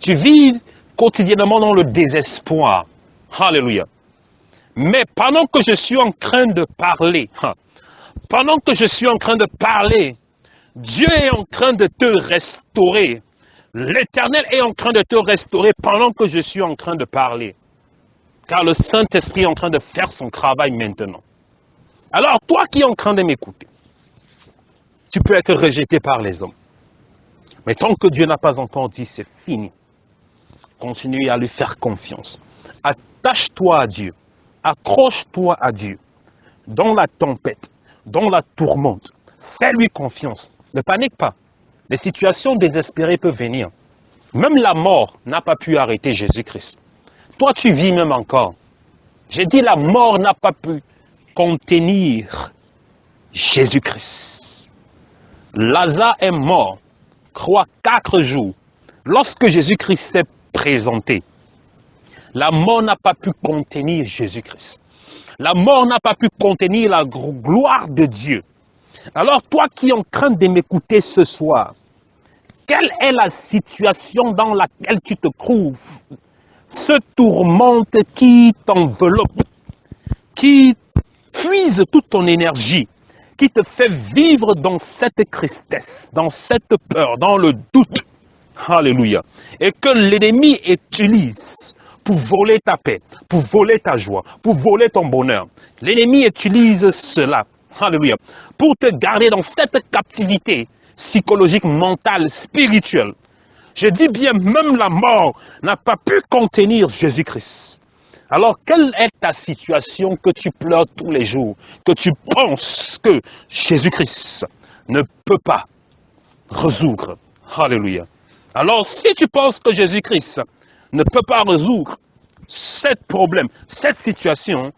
Tu vis quotidiennement dans le désespoir. Alléluia. Mais pendant que je suis en train de parler, Dieu est en train de te restaurer. L'Éternel est en train de te restaurer pendant que je suis en train de parler. Car le Saint-Esprit est en train de faire son travail maintenant. Alors, toi qui es en train de m'écouter, tu peux être rejeté par les hommes. Mais tant que Dieu n'a pas encore dit, c'est fini. Continue à lui faire confiance. Attache-toi à Dieu. Accroche-toi à Dieu. Dans la tempête, dans la tourmente, fais-lui confiance. Ne panique pas. Les situations désespérées peuvent venir. Même la mort n'a pas pu arrêter Jésus-Christ. Toi, tu vis même encore. J'ai dit la mort n'a pas pu contenir Jésus-Christ. Lazare est mort, croit 4 jours. Lorsque Jésus-Christ s'est présenté, la mort n'a pas pu contenir Jésus-Christ. La mort n'a pas pu contenir la gloire de Dieu. Alors toi qui es en train de m'écouter ce soir, quelle est la situation dans laquelle tu te trouves? Ce tourmente qui t'enveloppe, qui puise toute ton énergie, qui te fait vivre dans cette tristesse, dans cette peur, dans le doute. Alléluia. Et que l'ennemi utilise pour voler ta paix, pour voler ta joie, pour voler ton bonheur. L'ennemi utilise cela, alléluia, pour te garder dans cette captivité psychologique, mentale, spirituelle. Je dis bien, même la mort n'a pas pu contenir Jésus-Christ. Alors, quelle est ta situation que tu pleures tous les jours, que tu penses que Jésus-Christ ne peut pas résoudre? Alléluia. Alors, si tu penses que Jésus-Christ ne peut pas résoudre ce problème, cette situation,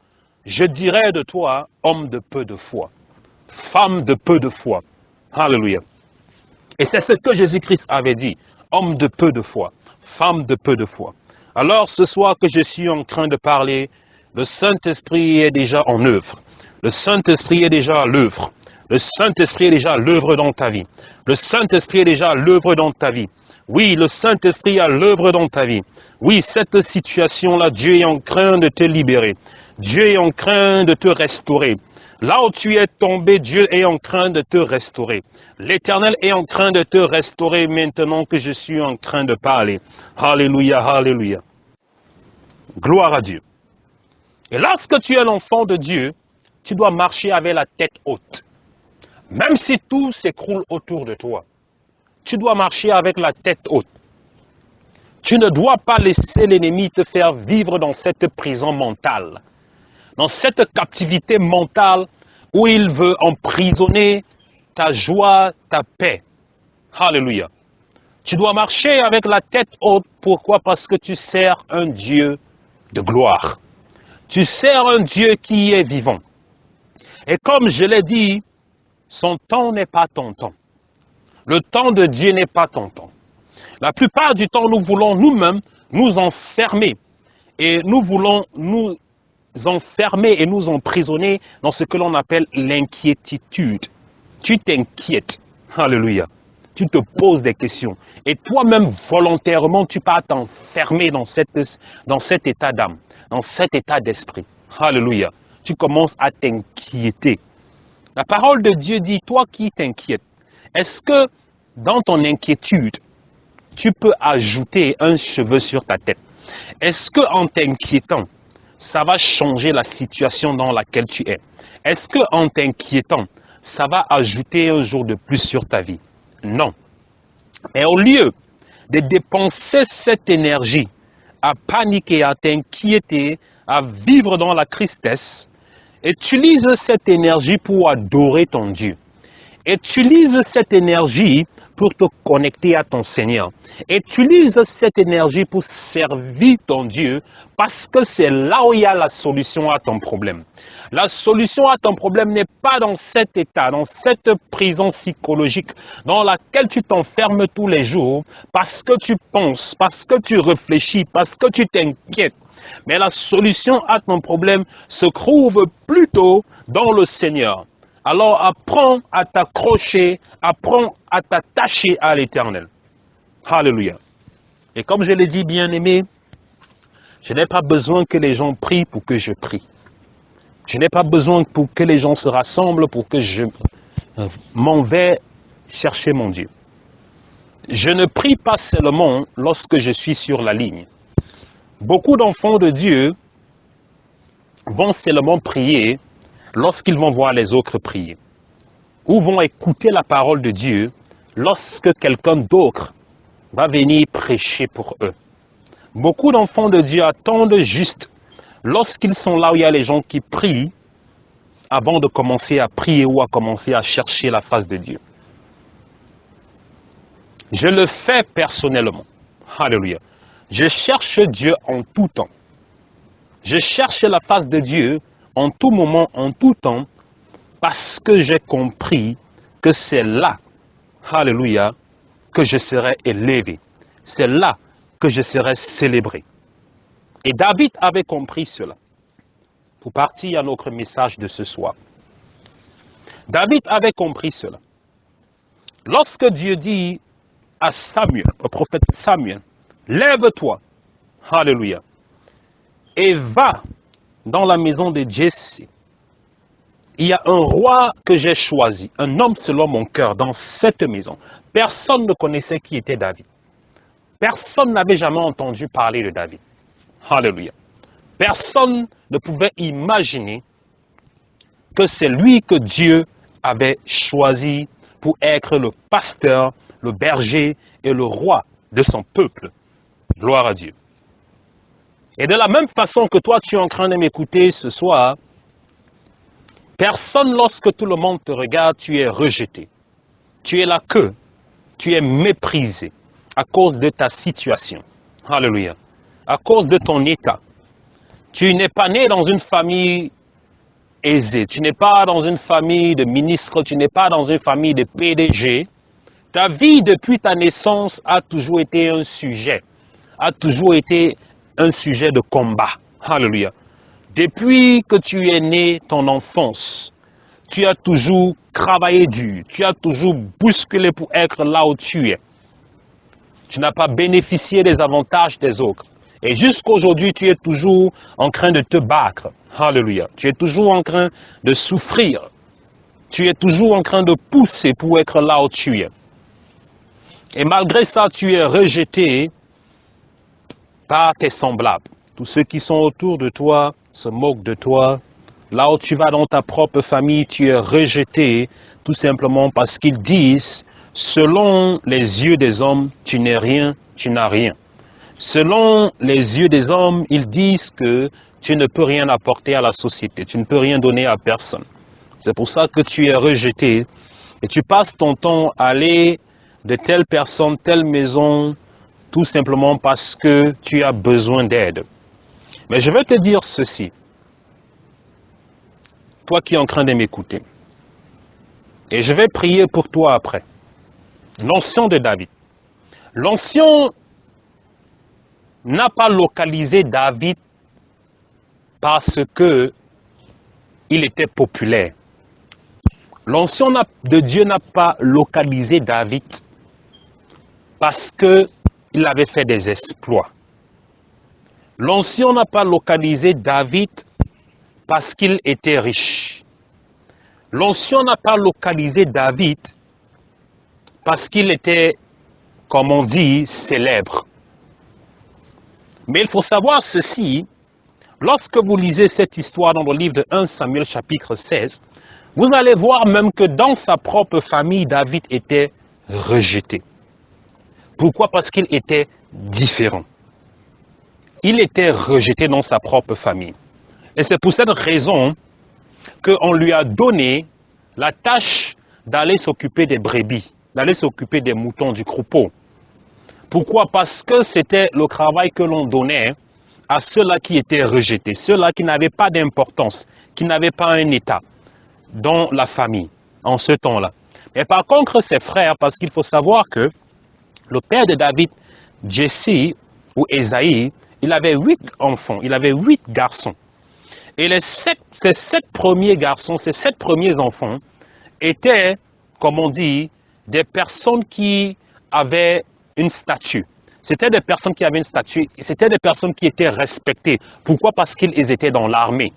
je dirais de toi, homme de peu de foi, femme de peu de foi. Alléluia. Et c'est ce que Jésus-Christ avait dit, homme de peu de foi, femme de peu de foi. Alors, ce soir que je suis en train de parler, le Saint-Esprit est déjà en œuvre. Le Saint-Esprit est déjà à l'œuvre. Le Saint-Esprit est déjà à l'œuvre dans ta vie. Le Saint-Esprit est déjà à l'œuvre dans ta vie. Oui, le Saint-Esprit est à l'œuvre dans ta vie. Oui, cette situation-là, Dieu est en train de te libérer. Dieu est en train de te restaurer. Là où tu es tombé, Dieu est en train de te restaurer. L'Éternel est en train de te restaurer maintenant que je suis en train de parler. Alléluia, alléluia. Gloire à Dieu. Et lorsque tu es l'enfant de Dieu, tu dois marcher avec la tête haute. Même si tout s'écroule autour de toi, tu dois marcher avec la tête haute. Tu ne dois pas laisser l'ennemi te faire vivre dans cette prison mentale, dans cette captivité mentale où il veut emprisonner ta joie, ta paix. Alléluia. Tu dois marcher avec la tête haute. Pourquoi? Parce que tu sers un Dieu de gloire. Tu sers un Dieu qui est vivant. Et comme je l'ai dit, son temps n'est pas ton temps. Le temps de Dieu n'est pas ton temps. La plupart du temps, nous voulons nous-mêmes nous enfermer. Et nous voulons nous enfermer et nous emprisonner dans ce que l'on appelle l'inquiétude. Tu t'inquiètes. Alléluia. Tu te poses des questions. Et toi-même, volontairement, tu pars t'enfermer dans cet état d'âme, dans cet état d'esprit. Alléluia. Tu commences à t'inquiéter. La parole de Dieu dit, toi qui t'inquiètes, est-ce que dans ton inquiétude, tu peux ajouter un cheveu sur ta tête? Est-ce qu'en t'inquiétant, ça va changer la situation dans laquelle tu es? Est-ce qu'en t'inquiétant, ça va ajouter un jour de plus sur ta vie? Non. Mais au lieu de dépenser cette énergie à paniquer, à t'inquiéter, à vivre dans la tristesse, utilise cette énergie pour adorer ton Dieu. Utilise cette énergie pour te connecter à ton Seigneur. Utilise cette énergie pour servir ton Dieu parce que c'est là où il y a la solution à ton problème. La solution à ton problème n'est pas dans cet état, dans cette prison psychologique dans laquelle tu t'enfermes tous les jours parce que tu penses, parce que tu réfléchis, parce que tu t'inquiètes. Mais la solution à ton problème se trouve plutôt dans le Seigneur, alors apprends à t'accrocher, apprends à t'attacher à l'Éternel. Alléluia. Et comme je l'ai dit, bien-aimé, je n'ai pas besoin que les gens prient pour que je prie. Je n'ai pas besoin pour que les gens se rassemblent pour que je m'en vais chercher mon Dieu. Je ne prie pas seulement lorsque je suis sur la ligne. Beaucoup d'enfants de Dieu vont seulement prier lorsqu'ils vont voir les autres prier. Ou vont écouter la parole de Dieu lorsque quelqu'un d'autre va venir prêcher pour eux. Beaucoup d'enfants de Dieu attendent juste lorsqu'ils sont là où il y a les gens qui prient avant de commencer à prier ou à commencer à chercher la face de Dieu. Je le fais personnellement. Alléluia. Je cherche Dieu en tout temps. Je cherche la face de Dieu en tout moment, en tout temps, parce que j'ai compris que c'est là, alléluia, que je serai élevé. C'est là que je serai célébré. Et David avait compris cela. Pour partir à notre message de ce soir. David avait compris cela. Lorsque Dieu dit à Samuel, au prophète Samuel, lève-toi, alléluia, et va dans la maison de Jesse. Il y a un roi que j'ai choisi, un homme selon mon cœur dans cette maison. Personne ne connaissait qui était David. Personne n'avait jamais entendu parler de David. Alléluia. Personne ne pouvait imaginer que c'est lui que Dieu avait choisi pour être le pasteur, le berger et le roi de son peuple. Gloire à Dieu. Et de la même façon que toi, tu es en train de m'écouter ce soir, personne, lorsque tout le monde te regarde, tu es rejeté. Tu es la queue. Tu es méprisé à cause de ta situation. Alléluia. À cause de ton état. Tu n'es pas né dans une famille aisée. Tu n'es pas dans une famille de ministres. Tu n'es pas dans une famille de PDG. Ta vie depuis ta naissance a toujours été un sujet. A toujours été un sujet de combat. Alléluia. Depuis que tu es né, ton enfance, tu as toujours travaillé dur. Tu as toujours bousculé pour être là où tu es. Tu n'as pas bénéficié des avantages des autres. Et jusqu'aujourd'hui, tu es toujours en train de te battre. Alléluia. Tu es toujours en train de souffrir. Tu es toujours en train de pousser pour être là où tu es. Et malgré ça, tu es rejeté par tes semblables. Tous ceux qui sont autour de toi se moquent de toi. Là où tu vas dans ta propre famille, tu es rejeté tout simplement parce qu'ils disent, selon les yeux des hommes, tu n'es rien, tu n'as rien. Selon les yeux des hommes, ils disent que tu ne peux rien apporter à la société, tu ne peux rien donner à personne. C'est pour ça que tu es rejeté et tu passes ton temps à aller de telle personne, telle maison, tout simplement parce que tu as besoin d'aide. Mais je vais te dire ceci, toi qui es en train de m'écouter, et je vais prier pour toi après. L'onction de David. L'onction n'a pas localisé David parce que il était populaire. L'onction de Dieu n'a pas localisé David parce qu'il avait fait des exploits. L'onction n'a pas localisé David parce qu'il était riche. L'onction n'a pas localisé David parce qu'il était, comme on dit, célèbre. Mais il faut savoir ceci, lorsque vous lisez cette histoire dans le livre de 1 Samuel chapitre 16, vous allez voir même que dans sa propre famille, David était rejeté. Pourquoi? Parce qu'il était différent. Il était rejeté dans sa propre famille. Et c'est pour cette raison qu'on lui a donné la tâche d'aller s'occuper des brebis, d'aller s'occuper des moutons du troupeau. Pourquoi? Parce que c'était le travail que l'on donnait à ceux-là qui étaient rejetés, ceux-là qui n'avaient pas d'importance, qui n'avaient pas un état dans la famille en ce temps-là. Mais par contre, ses frères, parce qu'il faut savoir que le père de David, Jesse ou Esaïe, il avait 8 enfants, il avait 8 garçons. Et ces 7 premiers garçons, ces 7 premiers enfants étaient, comme on dit, des personnes qui avaient une statue. C'était des personnes qui avaient une statue, c'était des personnes qui étaient respectées. Pourquoi? Parce qu'ils étaient dans l'armée.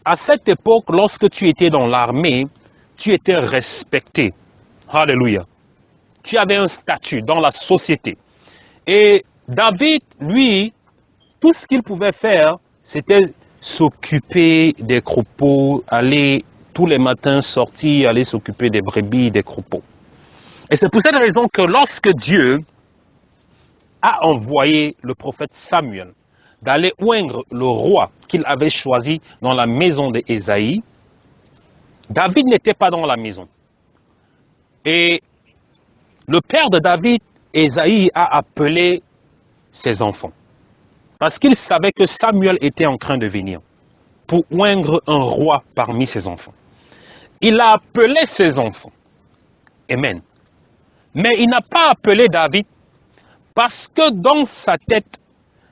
À cette époque, lorsque tu étais dans l'armée, tu étais respecté. Alléluia. Tu avais un statut dans la société. Et David, lui, tout ce qu'il pouvait faire, c'était s'occuper des troupeaux, aller tous les matins sortir, aller s'occuper des brebis, des troupeaux. Et c'est pour cette raison que lorsque Dieu a envoyé le prophète Samuel d'aller oindre le roi qu'il avait choisi dans la maison d'Ésaïe, David n'était pas dans la maison. Et le père de David, Ésaïe, a appelé ses enfants. Parce qu'il savait que Samuel était en train de venir pour oindre un roi parmi ses enfants. Il a appelé ses enfants. Amen. Mais il n'a pas appelé David parce que dans sa tête,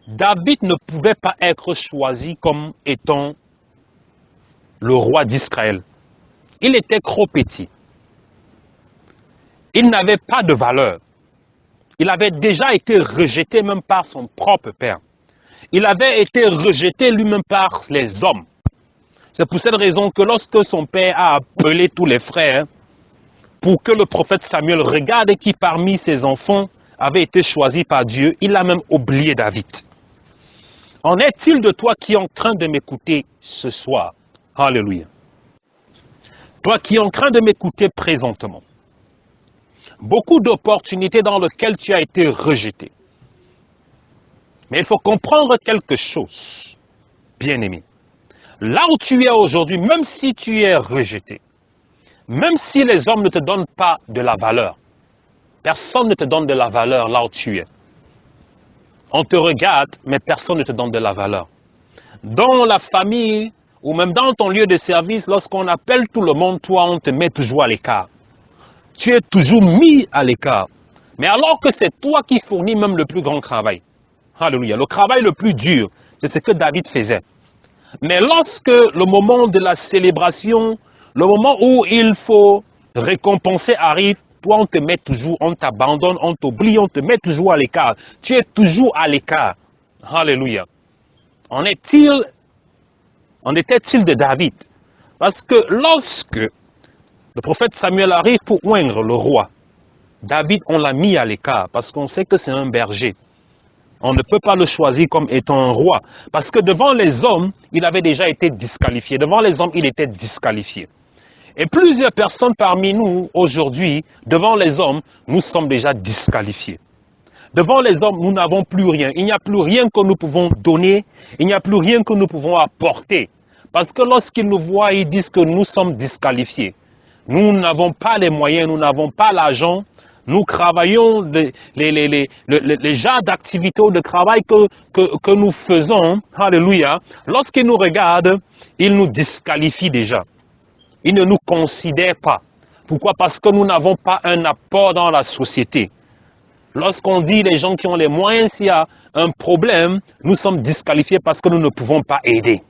David ne pouvait pas être choisi comme étant le roi d'Israël. Il était trop petit. Il n'avait pas de valeur. Il avait déjà été rejeté même par son propre père. Il avait été rejeté lui-même par les hommes. C'est pour cette raison que lorsque son père a appelé tous les frères pour que le prophète Samuel regarde qui parmi ses enfants avait été choisi par Dieu, il a même oublié David. En est-il de toi qui es en train de m'écouter ce soir? Alléluia. Toi qui es en train de m'écouter présentement. Beaucoup d'opportunités dans lesquelles tu as été rejeté. Mais il faut comprendre quelque chose, bien-aimé. Là où tu es aujourd'hui, même si tu es rejeté, même si les hommes ne te donnent pas de la valeur, personne ne te donne de la valeur là où tu es. On te regarde, mais personne ne te donne de la valeur. Dans la famille, ou même dans ton lieu de service, lorsqu'on appelle tout le monde, toi, on te met toujours à l'écart. Tu es toujours mis à l'écart. Mais alors que c'est toi qui fournis même le plus grand travail. Alléluia. Le travail le plus dur, c'est ce que David faisait. Mais lorsque le moment de la célébration, le moment où il faut récompenser arrive, toi on te met toujours, on t'abandonne, on t'oublie, on te met toujours à l'écart. Tu es toujours à l'écart. Alléluia. En était-il de David? Parce que lorsque le prophète Samuel arrive pour oindre le roi, David, on l'a mis à l'écart parce qu'on sait que c'est un berger. On ne peut pas le choisir comme étant un roi. Parce que devant les hommes, il avait déjà été disqualifié. Devant les hommes, il était disqualifié. Et plusieurs personnes parmi nous, aujourd'hui, devant les hommes, nous sommes déjà disqualifiés. Devant les hommes, nous n'avons plus rien. Il n'y a plus rien que nous pouvons donner. Il n'y a plus rien que nous pouvons apporter. Parce que lorsqu'ils nous voient, ils disent que nous sommes disqualifiés. Nous n'avons pas les moyens, nous n'avons pas l'argent. Nous travaillons les genres d'activités ou de travail que nous faisons. Alléluia. Lorsqu'ils nous regardent, ils nous disqualifient déjà. Ils ne nous considèrent pas. Pourquoi? Parce que nous n'avons pas un apport dans la société. Lorsqu'on dit les gens qui ont les moyens, s'il y a un problème, nous sommes disqualifiés parce que nous ne pouvons pas aider.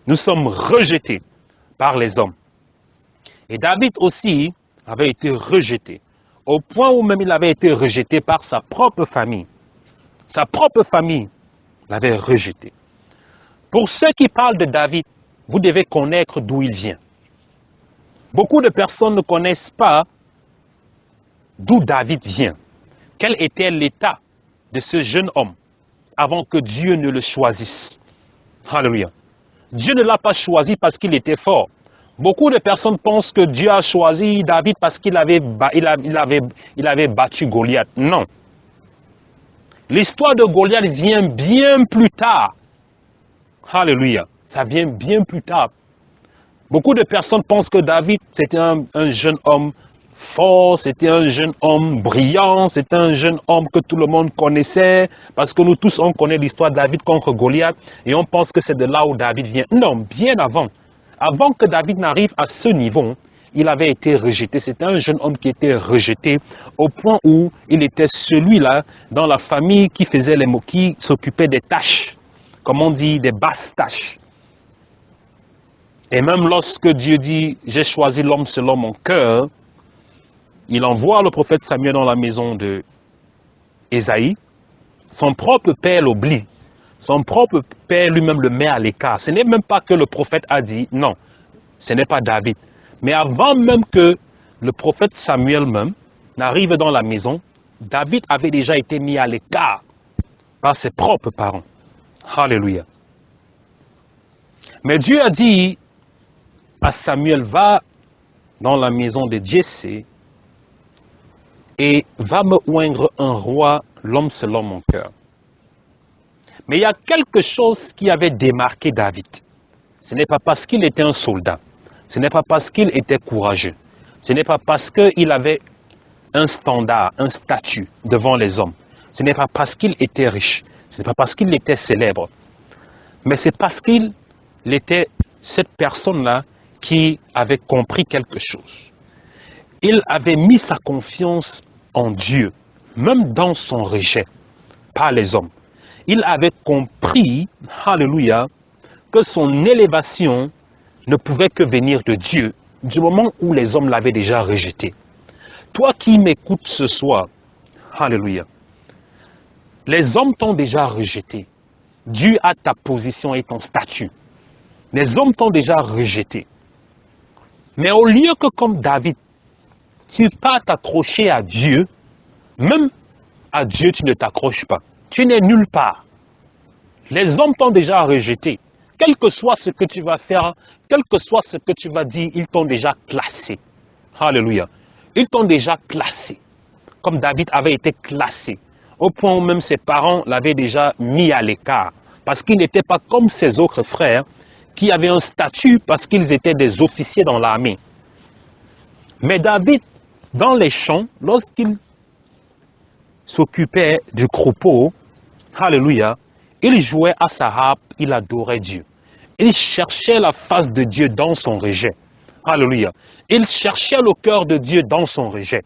Nous sommes rejetés par les hommes. Et David aussi avait été rejeté, au point où même il avait été rejeté par sa propre famille. Sa propre famille l'avait rejeté. Pour ceux qui parlent de David, vous devez connaître d'où il vient. Beaucoup de personnes ne connaissent pas d'où David vient. Quel était l'état de ce jeune homme avant que Dieu ne le choisisse. Alléluia. Dieu ne l'a pas choisi parce qu'il était fort. Beaucoup de personnes pensent que Dieu a choisi David parce qu'il avait battu Goliath. Non. L'histoire de Goliath vient bien plus tard. Alléluia. Ça vient bien plus tard. Beaucoup de personnes pensent que David, c'était un jeune homme fort, c'était un jeune homme brillant, c'était un jeune homme que tout le monde connaissait, parce que nous tous, on connaît l'histoire de David contre Goliath, et on pense que c'est de là où David vient. Non, bien avant. Avant que David n'arrive à ce niveau, il avait été rejeté. C'était un jeune homme qui était rejeté au point où il était celui-là dans la famille qui faisait les mots, qui s'occupait des tâches, comme on dit, des basses tâches. Et même lorsque Dieu dit, j'ai choisi l'homme selon mon cœur, il envoie le prophète Samuel dans la maison de Ésaïe. Son propre père l'oublie. Son propre père lui-même le met à l'écart. Ce n'est même pas que le prophète a dit, non, ce n'est pas David. Mais avant même que le prophète Samuel même n'arrive dans la maison, David avait déjà été mis à l'écart par ses propres parents. Alléluia. Mais Dieu a dit à Samuel, va dans la maison de Jessé et va me oindre un roi, l'homme selon mon cœur. Mais il y a quelque chose qui avait démarqué David. Ce n'est pas parce qu'il était un soldat. Ce n'est pas parce qu'il était courageux. Ce n'est pas parce qu'il avait un standard, un statut devant les hommes. Ce n'est pas parce qu'il était riche. Ce n'est pas parce qu'il était célèbre. Mais c'est parce qu'il était cette personne-là qui avait compris quelque chose. Il avait mis sa confiance en Dieu, même dans son rejet, par les hommes. Il avait compris, alléluia, que son élévation ne pouvait que venir de Dieu, du moment où les hommes l'avaient déjà rejeté. Toi qui m'écoutes ce soir, alléluia, les hommes t'ont déjà rejeté, dû à ta position et ton statut. Les hommes t'ont déjà rejeté. Mais au lieu que comme David, tu pas t'accrocher à Dieu, même à Dieu tu ne t'accroches pas. Tu n'es nulle part. Les hommes t'ont déjà rejeté. Quel que soit ce que tu vas faire, quel que soit ce que tu vas dire, ils t'ont déjà classé. Alléluia. Ils t'ont déjà classé. Comme David avait été classé. Au point où même ses parents l'avaient déjà mis à l'écart. Parce qu'il n'était pas comme ses autres frères qui avaient un statut parce qu'ils étaient des officiers dans l'armée. Mais David, dans les champs, lorsqu'il s'occupait du troupeau, alléluia, il jouait à sa harpe, il adorait Dieu. Il cherchait la face de Dieu dans son rejet. Alléluia. Il cherchait le cœur de Dieu dans son rejet.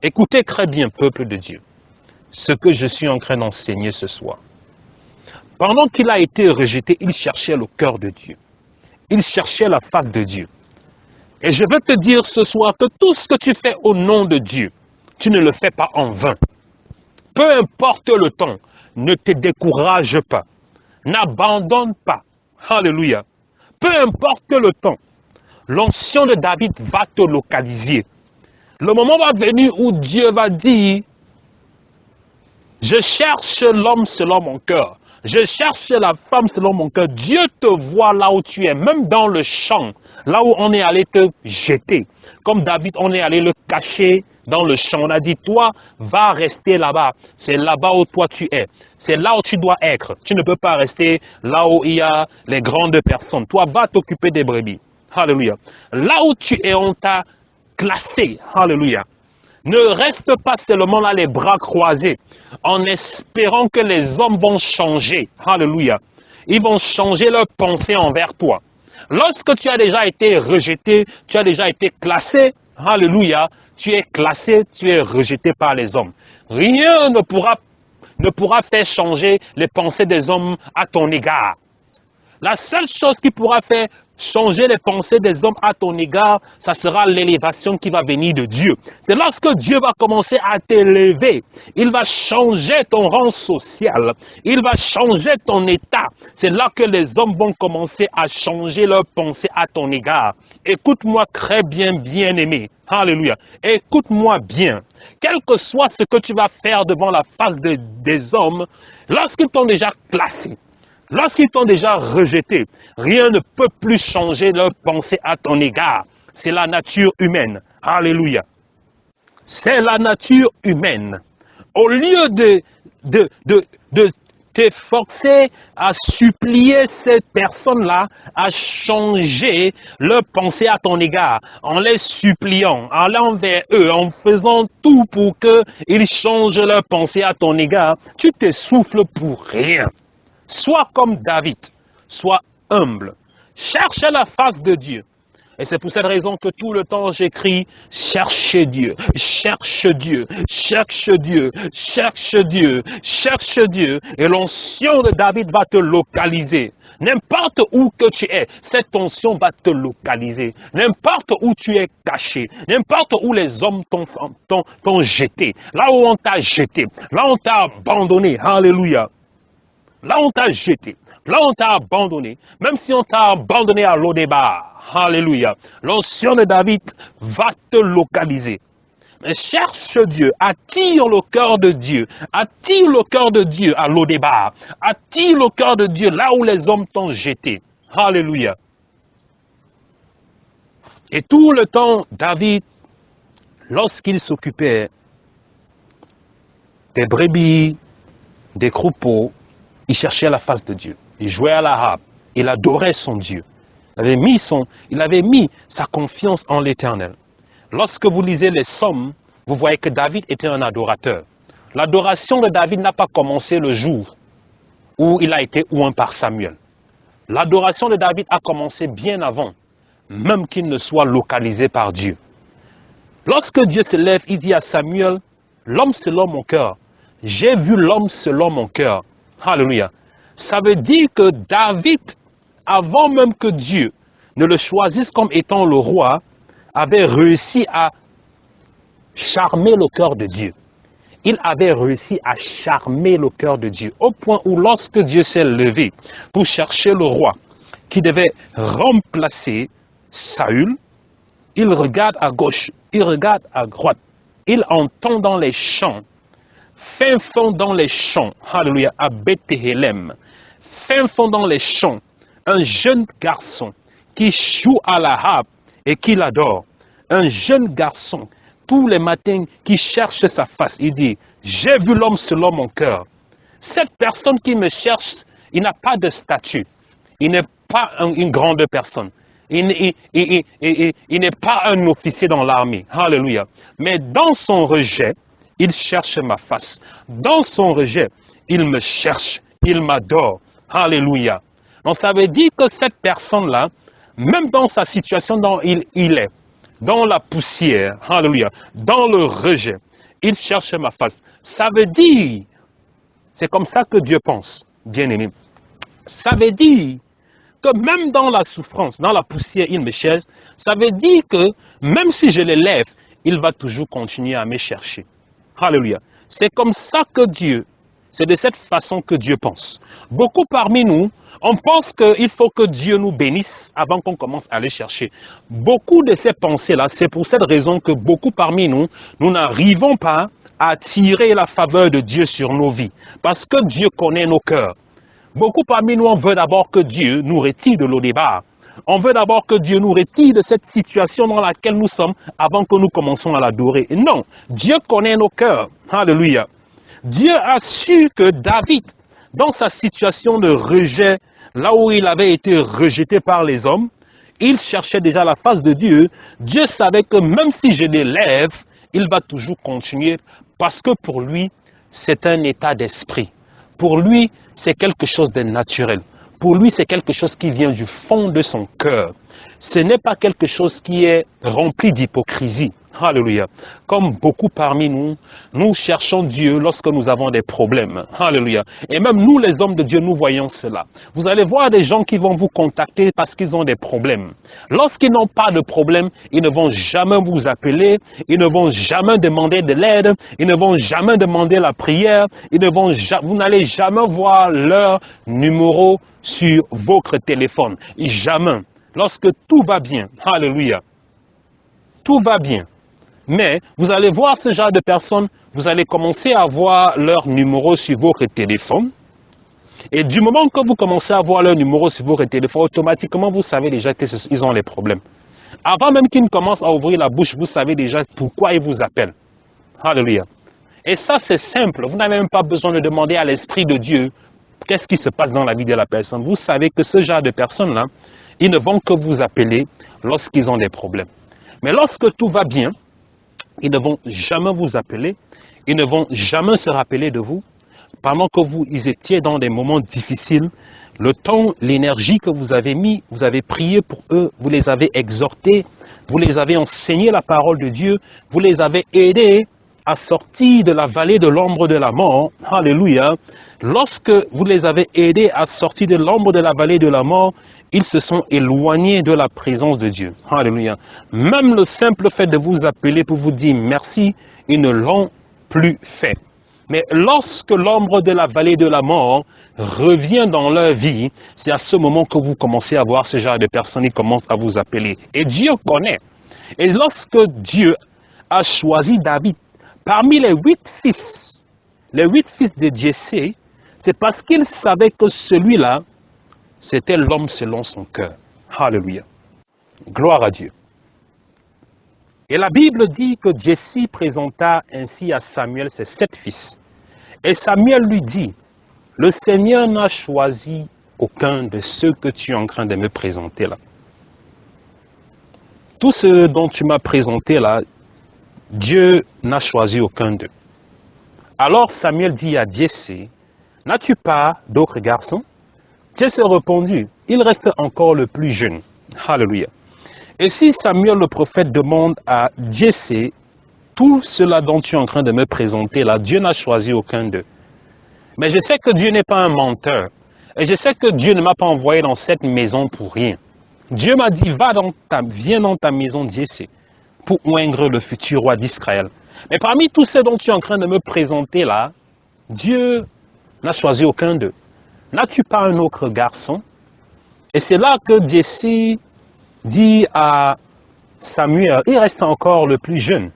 Écoutez très bien, peuple de Dieu, ce que je suis en train d'enseigner ce soir. Pendant qu'il a été rejeté, il cherchait le cœur de Dieu. Il cherchait la face de Dieu. Et je veux te dire ce soir que tout ce que tu fais au nom de Dieu, tu ne le fais pas en vain. Peu importe le temps, ne te décourage pas. N'abandonne pas. Alléluia. Peu importe le temps, l'onction de David va te localiser. Le moment va venir où Dieu va dire, je cherche l'homme selon mon cœur. Je cherche la femme selon mon cœur. Dieu te voit là où tu es, même dans le champ, là où on est allé te jeter. Comme David, on est allé le cacher dans le champ. On a dit, toi, va rester là-bas. C'est là-bas où toi tu es. C'est là où tu dois être. Tu ne peux pas rester là où il y a les grandes personnes. Toi, va t'occuper des brebis. Alléluia. Là où tu es, on t'a classé. Alléluia. Ne reste pas seulement là les bras croisés en espérant que les hommes vont changer. Alléluia. Ils vont changer leur pensée envers toi. Lorsque tu as déjà été rejeté, tu as déjà été classé, alléluia, tu es classé, tu es rejeté par les hommes. Rien ne pourra faire changer les pensées des hommes à ton égard. La seule chose qui pourra faire changer les pensées des hommes à ton égard, ça sera l'élévation qui va venir de Dieu. C'est lorsque Dieu va commencer à t'élever, il va changer ton rang social, il va changer ton état. C'est là que les hommes vont commencer à changer leurs pensées à ton égard. Écoute-moi très bien, bien-aimé. Alléluia. Écoute-moi bien. Quel que soit ce que tu vas faire devant la face des hommes, lorsqu'ils t'ont déjà classé, lorsqu'ils t'ont déjà rejeté, rien ne peut plus changer leur pensée à ton égard. C'est la nature humaine. Alléluia. C'est la nature humaine. Au lieu de t'efforcer à supplier ces personnes-là à changer leur pensée à ton égard, en les suppliant, en allant vers eux, en faisant tout pour qu'ils changent leur pensée à ton égard, tu t'essouffles pour rien. Sois comme David, sois humble, cherche la face de Dieu. Et c'est pour cette raison que tout le temps j'écris « Cherchez Dieu, cherche Dieu, cherche Dieu, cherche Dieu, cherche Dieu ». Et l'onction de David va te localiser. N'importe où que tu es, cette onction va te localiser. N'importe où tu es caché, n'importe où les hommes t'ont jeté, là où on t'a jeté, là où on t'a abandonné, alléluia. Là où on t'a jeté, là où on t'a abandonné, même si on t'a abandonné à Lodébar, alléluia, l'onction de David va te localiser. Mais cherche Dieu, attire le cœur de Dieu, attire le cœur de Dieu à Lodébar, attire le cœur de Dieu là où les hommes t'ont jeté. Alléluia. Et tout le temps, David, lorsqu'il s'occupait des brebis, des troupeaux, il cherchait la face de Dieu. Il jouait à la harpe, il adorait son Dieu. Il avait mis sa confiance en l'Éternel. Lorsque vous lisez les psaumes, vous voyez que David était un adorateur. L'adoration de David n'a pas commencé le jour où il a été oint par Samuel. L'adoration de David a commencé bien avant, même qu'il ne soit localisé par Dieu. Lorsque Dieu se lève, il dit à Samuel, l'homme selon mon cœur. J'ai vu l'homme selon mon cœur. Alléluia. Ça veut dire que David, avant même que Dieu ne le choisisse comme étant le roi, avait réussi à charmer le cœur de Dieu. Il avait réussi à charmer le cœur de Dieu, au point où lorsque Dieu s'est levé pour chercher le roi qui devait remplacer Saül, il regarde à gauche, il regarde à droite, il entend dans les champs, fin fond dans les champs, alléluia, à Bethléem, fin fond dans les champs, un jeune garçon qui joue à la harpe et qui l'adore. Un jeune garçon, tous les matins, qui cherche sa face. Il dit, j'ai vu l'homme selon mon cœur. Cette personne qui me cherche, il n'a pas de statut. Il n'est pas une grande personne. Il n'est pas un officier dans l'armée. Alléluia. Mais dans son rejet, il cherche ma face. Dans son rejet, il me cherche. Il m'adore. Alléluia. Donc ça veut dire que cette personne-là, même dans sa situation dont il est, dans la poussière, alléluia, dans le rejet, il cherche ma face. Ça veut dire, c'est comme ça que Dieu pense, bien-aimé. Ça veut dire que même dans la souffrance, dans la poussière, il me cherche. Ça veut dire que même si je l'élève, il va toujours continuer à me chercher. Alléluia. C'est comme ça que Dieu, c'est de cette façon que Dieu pense. Beaucoup parmi nous, on pense qu'il faut que Dieu nous bénisse avant qu'on commence à aller chercher. Beaucoup de ces pensées-là, c'est pour cette raison que beaucoup parmi nous, nous n'arrivons pas à attirer la faveur de Dieu sur nos vies. Parce que Dieu connaît nos cœurs. Beaucoup parmi nous, on veut d'abord que Dieu nous retire de l'Odébar. On veut d'abord que Dieu nous retire de cette situation dans laquelle nous sommes avant que nous commençons à l'adorer. Non, Dieu connaît nos cœurs. Alléluia. Dieu a su que David, dans sa situation de rejet, là où il avait été rejeté par les hommes, il cherchait déjà la face de Dieu. Dieu savait que même si je l'élève, il va toujours continuer parce que pour lui, c'est un état d'esprit. Pour lui, c'est quelque chose de naturel. Pour lui, c'est quelque chose qui vient du fond de son cœur. Ce n'est pas quelque chose qui est rempli d'hypocrisie. Alléluia. Comme beaucoup parmi nous, nous cherchons Dieu lorsque nous avons des problèmes. Alléluia. Et même nous, les hommes de Dieu, nous voyons cela. Vous allez voir des gens qui vont vous contacter parce qu'ils ont des problèmes. Lorsqu'ils n'ont pas de problème, ils ne vont jamais vous appeler, ils ne vont jamais demander de l'aide, ils ne vont jamais demander la prière, vous n'allez jamais voir leur numéro sur votre téléphone. Jamais. Lorsque tout va bien. Alléluia. Tout va bien. Mais vous allez voir ce genre de personnes, vous allez commencer à voir leur numéro sur votre téléphone. Et du moment que vous commencez à voir leur numéro sur votre téléphone, automatiquement, vous savez déjà qu'ils ont les problèmes. Avant même qu'ils ne commencent à ouvrir la bouche, vous savez déjà pourquoi ils vous appellent. Alléluia. Et ça, c'est simple. Vous n'avez même pas besoin de demander à l'Esprit de Dieu qu'est-ce qui se passe dans la vie de la personne. Vous savez que ce genre de personnes-là, ils ne vont que vous appeler lorsqu'ils ont des problèmes. Mais lorsque tout va bien, ils ne vont jamais vous appeler, ils ne vont jamais se rappeler de vous. Pendant que vous étiez dans des moments difficiles, le temps, l'énergie que vous avez mis, vous avez prié pour eux, vous les avez exhortés, vous les avez enseigné la parole de Dieu, vous les avez aidés, assortis de la vallée de l'ombre de la mort, alléluia, lorsque vous les avez aidés à sortir de l'ombre de la vallée de la mort, ils se sont éloignés de la présence de Dieu. Alléluia. Même le simple fait de vous appeler pour vous dire merci, ils ne l'ont plus fait. Mais lorsque l'ombre de la vallée de la mort revient dans leur vie, c'est à ce moment que vous commencez à voir ce genre de personnes qui commencent à vous appeler. Et Dieu connaît. Et lorsque Dieu a choisi David parmi les 8 fils de Jessé, c'est parce qu'il savait que celui-là, c'était l'homme selon son cœur. Alléluia. Gloire à Dieu. Et la Bible dit que Jessé présenta ainsi à Samuel ses 7 fils. Et Samuel lui dit, le Seigneur n'a choisi aucun de ceux que tu es en train de me présenter là. Tout ce dont tu m'as présenté là, Dieu n'a choisi aucun d'eux. Alors Samuel dit à Jessé, n'as-tu pas d'autres garçons? Jessé répondit, il reste encore le plus jeune. Alléluia. Et si Samuel le prophète demande à Jessé, tout cela dont tu es en train de me présenter là, Dieu n'a choisi aucun d'eux. Mais je sais que Dieu n'est pas un menteur. Et je sais que Dieu ne m'a pas envoyé dans cette maison pour rien. Dieu m'a dit, viens dans ta maison Jessé pour oindre le futur roi d'Israël. Mais parmi tous ceux dont tu es en train de me présenter là, Dieu n'a choisi aucun d'eux. N'as-tu pas un autre garçon? Et c'est là que Jessé dit à Samuel, il reste encore le plus jeune.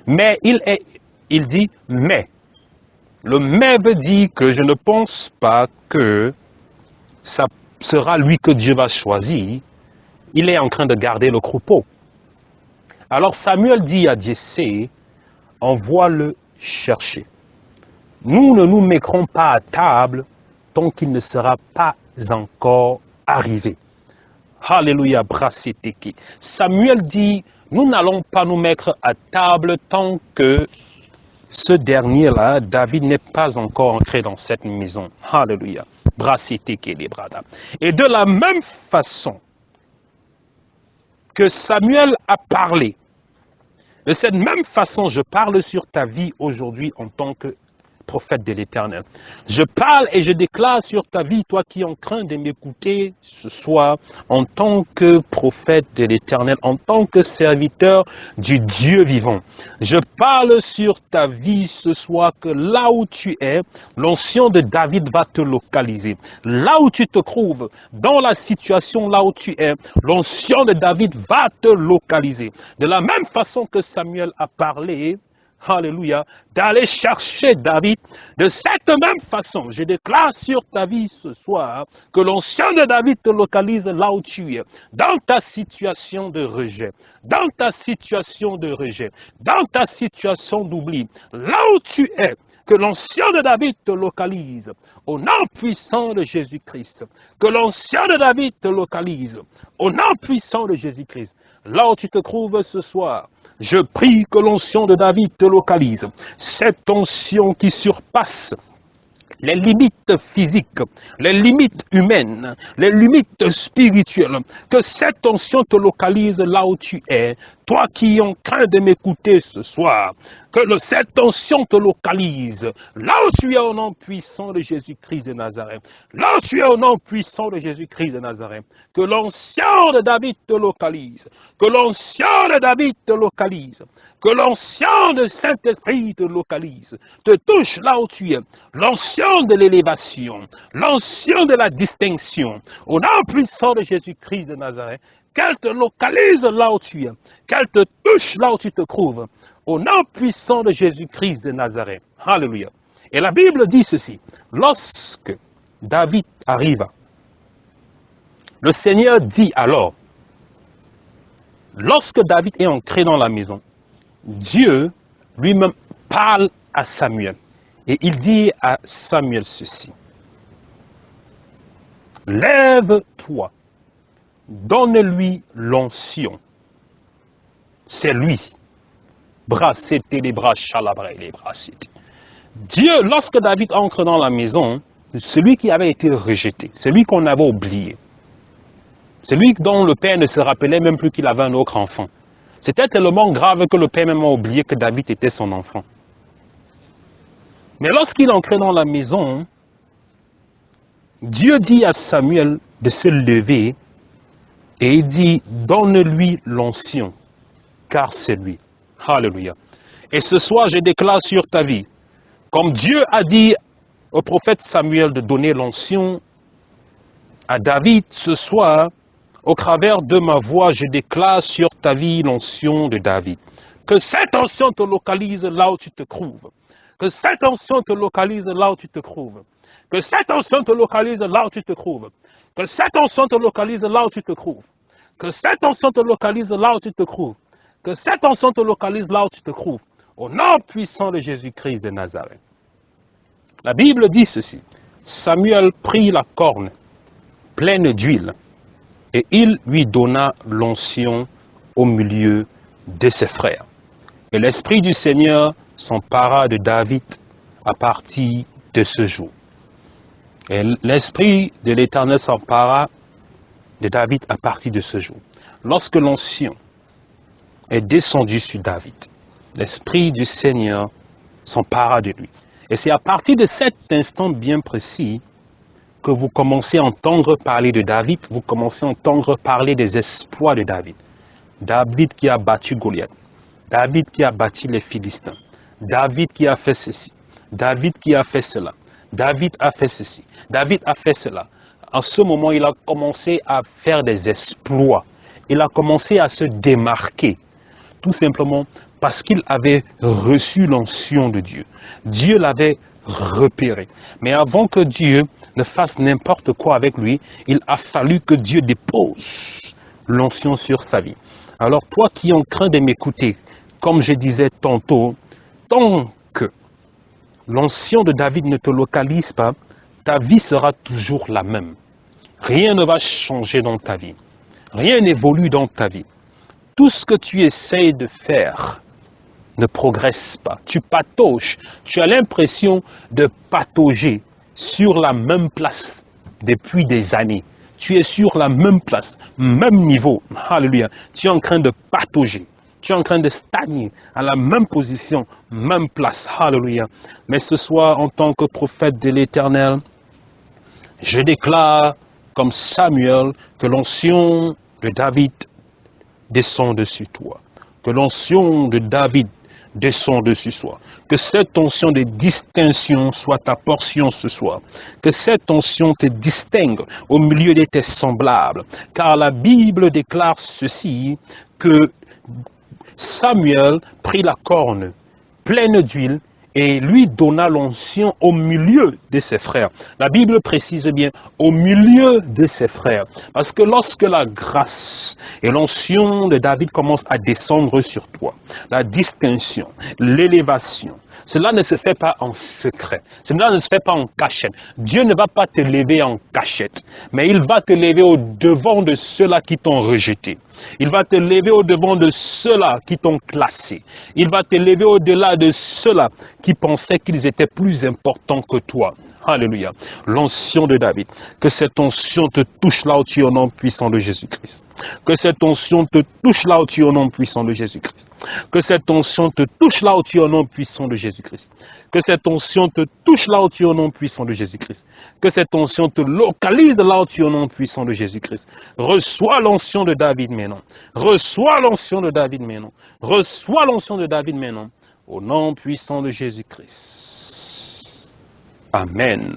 Mais il dit, mais. Le mais veut dire que je ne pense pas que ça sera lui que Dieu va choisir. Il est en train de garder le troupeau. Alors Samuel dit à Jessé, envoie-le chercher. Nous ne nous mettrons pas à table tant qu'il ne sera pas encore arrivé. Alléluia, brassétéki. Samuel dit, nous n'allons pas nous mettre à table tant que ce dernier-là, David, n'est pas encore entré dans cette maison. Alléluia. Brassétéki les brada. Et de la même façon que Samuel a parlé, de cette même façon, je parle sur ta vie aujourd'hui en tant que prophète de l'Éternel. Je parle et je déclare sur ta vie, toi qui es en train de m'écouter ce soir, en tant que prophète de l'Éternel, en tant que serviteur du Dieu vivant. Je parle sur ta vie ce soir que là où tu es, l'onction de David va te localiser. Là où tu te trouves, dans la situation là où tu es, l'onction de David va te localiser. De la même façon que Samuel a parlé, alléluia, d'aller chercher David. De cette même façon, je déclare sur ta vie ce soir que l'onction de David te localise là où tu es, dans ta situation de rejet, dans ta situation de rejet, dans ta situation d'oubli, là où tu es, que l'onction de David te localise, au nom puissant de Jésus-Christ, que l'onction de David te localise, au nom puissant de Jésus-Christ, là où tu te trouves ce soir. Je prie que l'onction de David te localise. Cette onction qui surpasse les limites physiques, les limites humaines, les limites spirituelles. Que cette onction te localise là où tu es. Toi qui es en train de m'écouter ce soir, que cette onction te localise là où tu es au nom puissant de Jésus-Christ de Nazareth. Là où tu es au nom puissant de Jésus-Christ de Nazareth. Que l'onction de David te localise. Que l'onction de David te localise. Que l'onction de Saint-Esprit te localise. Te touche là où tu es. L'onction de l'élévation. L'onction de la distinction. Au nom puissant de Jésus-Christ de Nazareth. Qu'elle te localise là où tu es, qu'elle te touche là où tu te trouves, au nom puissant de Jésus-Christ de Nazareth. Alléluia. Et la Bible dit ceci, lorsque David arriva, le Seigneur dit alors, lorsque David est entré dans la maison, Dieu lui-même parle à Samuel. Et il dit à Samuel ceci, lève-toi. Donne-lui l'onction. C'est lui. Brassete les bras, chalabré les brassete. Dieu, lorsque David entre dans la maison, celui qui avait été rejeté, celui qu'on avait oublié, celui dont le père ne se rappelait même plus qu'il avait un autre enfant. C'était tellement grave que le père même a oublié que David était son enfant. Mais lorsqu'il entrait dans la maison, Dieu dit à Samuel de se lever et il dit, donne-lui l'onction, car c'est lui. Alléluia. Et ce soir, je déclare sur ta vie, comme Dieu a dit au prophète Samuel de donner l'onction à David, ce soir, au travers de ma voix, je déclare sur ta vie l'onction de David. Que cette onction te localise là où tu te trouves. Que cette onction te localise là où tu te trouves. Que cette onction te localise là où tu te trouves. Que cette onction te localise là où tu te trouves. Que cette onction te localise là où tu te trouves. Que cette onction te localise là où tu te trouves. Au nom puissant de Jésus-Christ de Nazareth. La Bible dit ceci. Samuel prit la corne pleine d'huile et il lui donna l'onction au milieu de ses frères. Et l'Esprit du Seigneur s'empara de David à partir de ce jour. Et l'Esprit de l'Éternel s'empara de David à partir de ce jour. Lorsque l'onction est descendu sur David, l'Esprit du Seigneur s'empara de lui. Et c'est à partir de cet instant bien précis que vous commencez à entendre parler de David, vous commencez à entendre parler des exploits de David. David qui a battu Goliath, David qui a battu les Philistins, David qui a fait ceci, David qui a fait cela, David a fait ceci, David a fait cela. En ce moment, il a commencé à faire des exploits. Il a commencé à se démarquer, tout simplement parce qu'il avait reçu l'onction de Dieu. Dieu l'avait repéré. Mais avant que Dieu ne fasse n'importe quoi avec lui, il a fallu que Dieu dépose l'onction sur sa vie. Alors toi qui es en train de m'écouter, comme je disais tantôt, tant que l'onction de David ne te localise pas, ta vie sera toujours la même. Rien ne va changer dans ta vie. Rien n'évolue dans ta vie. Tout ce que tu essayes de faire ne progresse pas. Tu patauges. Tu as l'impression de patauger sur la même place depuis des années. Tu es sur la même place, même niveau. Alléluia. Tu es en train de patauger. Tu es en train de stagner à la même position, même place. Alléluia. Mais ce soir, en tant que prophète de l'Éternel, je déclare comme Samuel que l'onction de David descend dessus toi. Que l'onction de David descend dessus toi. Que cette onction de distinction soit ta portion ce soir. Que cette onction te distingue au milieu de tes semblables. Car la Bible déclare ceci, que Samuel prit la corne pleine d'huile et lui donna l'onction au milieu de ses frères. La Bible précise bien, au milieu de ses frères. Parce que lorsque la grâce et l'onction de David commencent à descendre sur toi, la distinction, l'élévation, cela ne se fait pas en secret. Cela ne se fait pas en cachette. Dieu ne va pas te lever en cachette, mais il va te lever au devant de ceux-là qui t'ont rejeté. Il va te lever au-devant de ceux-là qui t'ont classé. Il va te lever au-delà de ceux-là qui pensaient qu'ils étaient plus importants que toi. Alléluia. L'onction de David. Que cette onction te touche là où tu es au nom puissant de Jésus-Christ. Que cette onction te touche là où tu es au nom puissant de Jésus-Christ. Que cette onction te touche là où tu es au nom puissant de Jésus-Christ. Que cette onction te touche là où tu es au nom puissant de Jésus-Christ. Que cette onction te localise là où tu es au nom puissant de Jésus-Christ. Reçois l'onction de David maintenant. Reçois l'onction de David maintenant. Reçois l'onction de David maintenant. Au nom puissant de Jésus-Christ. Amen.